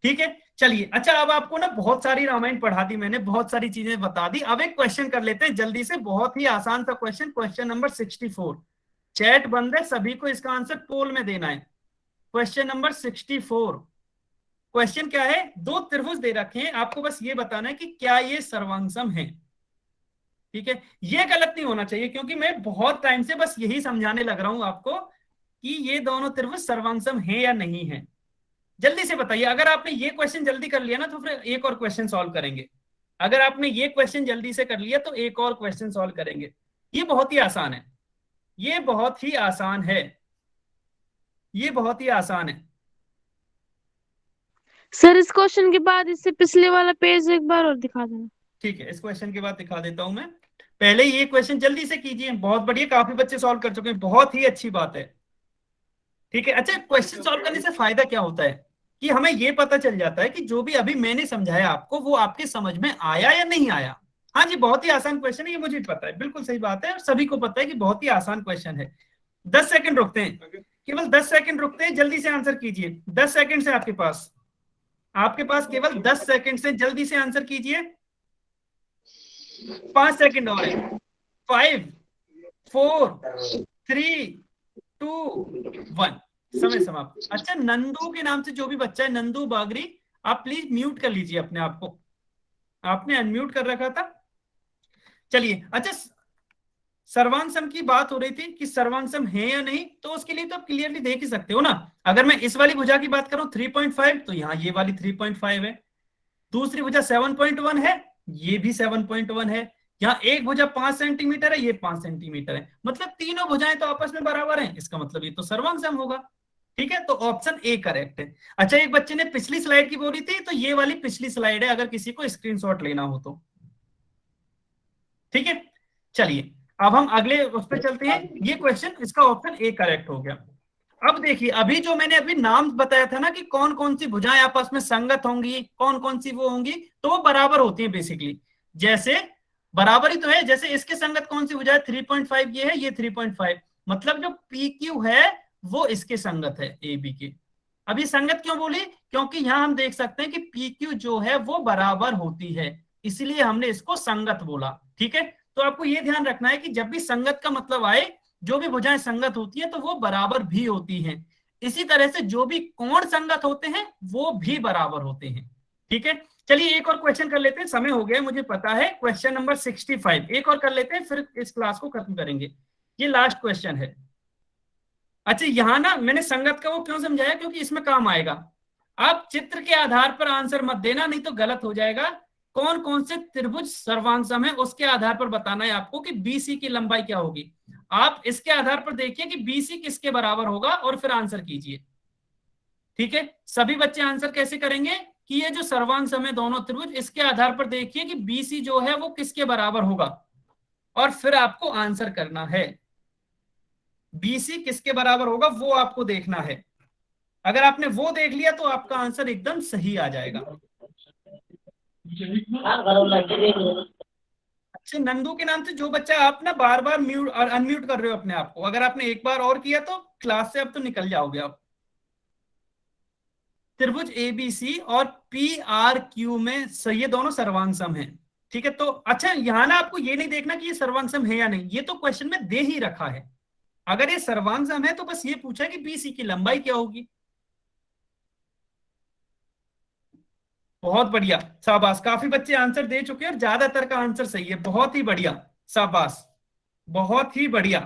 ठीक है, चलिए। अच्छा, अब आपको ना बहुत सारी रामायण पढ़ा दी मैंने, बहुत सारी चीजें बता दी। अब एक क्वेश्चन कर लेते हैं जल्दी से, बहुत ही आसान सा क्वेश्चन, क्वेश्चन नंबर 64। चैट बंद है, सभी को इसका आंसर पोल में देना है। Question number 64। क्वेश्चन क्या है, 2 त्रिभुज दे रखे हैं, आपको बस ये बताना है कि क्या ये सर्वांगसम है। ठीक है, ये गलत नहीं होना चाहिए, क्योंकि मैं बहुत टाइम से बस यही समझाने लग रहा हूं आपको कि ये दोनों त्रिभुज सर्वांगसम है या नहीं है। जल्दी से बताइए, अगर आपने ये क्वेश्चन जल्दी कर लिया ना तो फिर एक और क्वेश्चन सॉल्व करेंगे। अगर आपने ये क्वेश्चन जल्दी से कर लिया तो एक और क्वेश्चन सॉल्व करेंगे। ये बहुत ही आसान है, ये बहुत ही आसान है, ये बहुत ही आसान है। सर इस क्वेश्चन के बाद इससे पिछले वाला पेज एक बार और दिखा देना। ठीक है, इस क्वेश्चन के बाद दिखा देता हूं मैं। पहले ये क्वेश्चन जल्दी से कीजिए, बहुत बढ़िया, काफी बच्चे सॉल्व कर चुके हैं, बहुत ही अच्छी बात है। ठीक है, अच्छा, क्वेश्चन सॉल्व करने से फायदा क्या होता है कि हमें ये पता चल जाता है कि जो भी अभी मैंने समझाया आपको वो आपके समझ में आया या नहीं आया। हाँ जी, बहुत ही आसान क्वेश्चन है, ये मुझे पता है, बिल्कुल सही बात है, और सभी को पता है कि बहुत ही आसान क्वेश्चन है। 10 सेकंड रुकते हैं, केवल 10 सेकंड रुकते हैं, जल्दी से आंसर कीजिए। 10 सेकंड से आपके पास केवल 10 सेकंड से, जल्दी से आंसर कीजिए। 5 सेकंड और है। 5 4 3 2 1, समय समाप्त। अच्छा, नंदू के नाम से जो भी बच्चा है, नंदू बागरी, आप प्लीज म्यूट कर लीजिए अपने आप को, आपने अनम्यूट कर रखा था। चलिए, अच्छा, सर्वांगसम की बात हो रही थी कि सर्वांगसम है या नहीं, तो उसके लिए तो आप क्लियरली देख ही सकते हो ना। अगर मैं इस वाली भुजा की बात करूं 3.5, तो यहाँ ये वाली 3.5 है। दूसरी भुजा 7.1 है, ये भी 7.1 है। यहाँ एक भुजा 5 सेंटीमीटर है, ये 5 सेंटीमीटर है, मतलब तीनों भुजाएं तो आपस में बराबर हैं, इसका मतलब ये तो सर्वांगसम होगा। ठीक है, तो ऑप्शन ए करेक्ट है। अच्छा, एक बच्चे ने पिछली स्लाइड की बोली थी, तो ये वाली पिछली स्लाइड है, अगर किसी को स्क्रीनशॉट लेना हो तो। ठीक है, चलिए अब हम अगले उस पर चलते हैं। ये क्वेश्चन, इसका ऑप्शन ए करेक्ट हो गया। अब देखिए, अभी जो मैंने अभी नाम बताया था ना कि कौन कौन सी भुजाएं आपस में संगत होंगी, कौन कौन सी वो होंगी, तो वो बराबर होती हैं बेसिकली। जैसे बराबर ही तो है, जैसे इसके संगत कौन सी भुजा है, 3.5 ये है, ये 3.5, मतलब जो पी क्यू है वो इसके संगत है ए बी के। अभी संगत क्यों बोली, क्योंकि यहां हम देख सकते हैं कि पी क्यू जो है वो बराबर होती है, इसलिए हमने इसको संगत बोला। ठीक है, तो आपको ये ध्यान रखना है कि जब भी संगत का मतलब आए, जो भी भुजाएं संगत होती है तो वो बराबर भी होती हैं। इसी तरह से जो भी कोण संगत होते हैं वो भी बराबर होते हैं। ठीक है, चलिए एक और क्वेश्चन कर लेते हैं, समय हो गया मुझे पता है। क्वेश्चन नंबर 65 एक और कर लेते हैं, फिर इस क्लास को खत्म करेंगे। ये लास्ट क्वेश्चन है। अच्छा, यहां ना मैंने संगत का वो क्यों समझाया, क्योंकि इसमें काम आएगा। आप चित्र के आधार पर आंसर मत देना, नहीं तो गलत हो जाएगा। कौन कौन से त्रिभुज सर्वांगसम है उसके आधार पर बताना है आपको कि बीसी की लंबाई क्या होगी। आप इसके आधार पर देखिए कि बीसी किसके बराबर होगा और फिर आंसर कीजिए। ठीक है, सभी बच्चे आंसर कैसे करेंगे कि ये जो सर्वांगसम है दोनों त्रिभुज, इसके आधार पर देखिए कि बीसी जो है वो किसके बराबर होगा और फिर आपको आंसर करना है। बीसी किसके बराबर होगा वो आपको देखना है। अगर आपने वो देख लिया तो आपका आंसर एकदम सही आ जाएगा। अच्छा, नंदू के नाम से जो बच्चा, आप ना बार बार म्यूट और अनम्यूट कर रहे हो अपने आप को, अगर आपने एक बार और किया तो क्लास से अब तो निकल जाओगे आप। त्रिभुज एबीसी और पी आर क्यू में ये दोनों सर्वांगसम हैं। ठीक है, तो अच्छा, यहां ना आपको ये नहीं देखना कि ये सर्वांगसम है या नहीं, ये तो क्वेश्चन में दे ही रखा है। अगर ये सर्वांगसम है तो बस ये पूछा कि बीसी की लंबाई क्या होगी। बहुत बढ़िया, शाबाश, काफी बच्चे आंसर दे चुके हैं और ज्यादातर का आंसर सही है, बहुत ही बढ़िया, शाबाश, बहुत ही बढ़िया।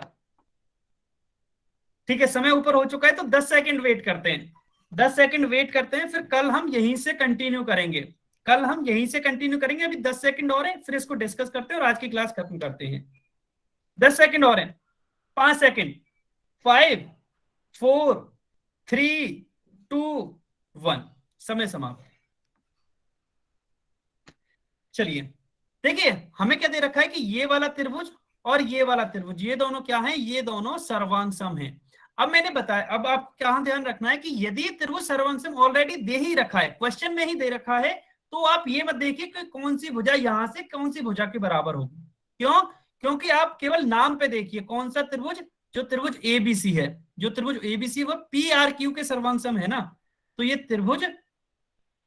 ठीक है, समय ऊपर हो चुका है तो 10 सेकंड वेट करते हैं, 10 सेकंड वेट करते हैं, फिर कल हम यहीं से कंटिन्यू करेंगे, कल हम यहीं से कंटिन्यू करेंगे। अभी 10 सेकंड और है, फिर इसको डिस्कस करते हैं और आज की क्लास खत्म करते हैं। 10 सेकंड और है, 5 सेकंड, 5 4 3 2 1, समय समाप्त। चलिए देखिए, हमें क्या दे रखा है कि ये वाला त्रिभुज और ये वाला त्रिभुज, ये दोनों क्या है, ये दोनों सर्वांग सम है। अब मैंने बताया, अब आप क्या ध्यान रखना है कि यदि त्रिभुज सर्वांग सम ऑलरेडी दे ही रखा है, क्वेश्चन में ही दे रखा है, तो आप ये मत देखिए कि कौन सी भुजा यहां से कौन सी भुजा के बराबर होगी। क्यों? क्योंकि आप केवल नाम पे देखिए कौन सा त्रिभुज, जो त्रिभुज एबीसी है, जो त्रिभुज एबीसी वो पी आर क्यू के सर्वांग सम है ना, तो ये त्रिभुज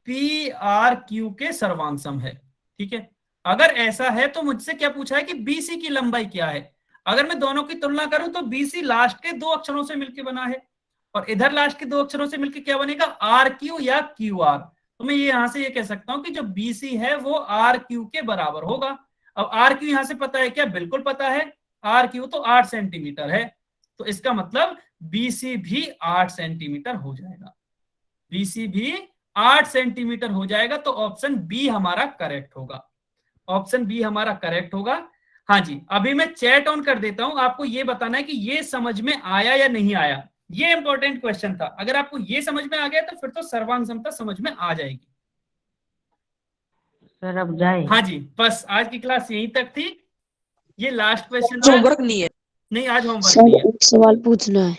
पी आर क्यू के सर्वांग सम है। ठीक है, अगर ऐसा है तो मुझसे क्या पूछा है कि बीसी की लंबाई क्या है। अगर मैं दोनों की तुलना करूं तो बीसी लास्ट के दो अक्षरों से मिलकर बना है, और इधर लास्ट के दो अक्षरों से मिलकर क्या बनेगा, आर क्यू या क्यू आर। तो मैं ये यहां से ये कह सकता हूं कि जो बीसी है वो आर क्यू के बराबर होगा। अब आर क्यू यहां से पता है क्या, बिल्कुल पता है, आर क्यू तो 8 सेंटीमीटर है, तो इसका मतलब बीसी भी 8 सेंटीमीटर हो जाएगा, बीसी भी 8 सेंटीमीटर हो जाएगा। तो ऑप्शन बी हमारा करेक्ट होगा, ऑप्शन बी हमारा करेक्ट होगा। हाँ जी, अभी मैं चैट ऑन कर देता हूं, आपको ये बताना है कि ये समझ में आया या नहीं आया। ये इंपॉर्टेंट क्वेश्चन था, अगर आपको ये समझ में आ गया तो फिर तो सर्वांग समता समझ में आ जाएगी। सर अब जाए? हाँ जी, बस आज की क्लास यहीं तक थी, ये लास्ट क्वेश्चन था। होमवर्क नहीं है। नहीं, आज होमवर्क सर नहीं है। एक सवाल पूछना है।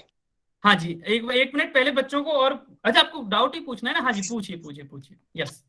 हाँ जी, एक मिनट पहले बच्चों को, और अच्छा आपको डाउट ही पूछना है ना, हाँ जी पूछिए पूछिए पूछिए, यस।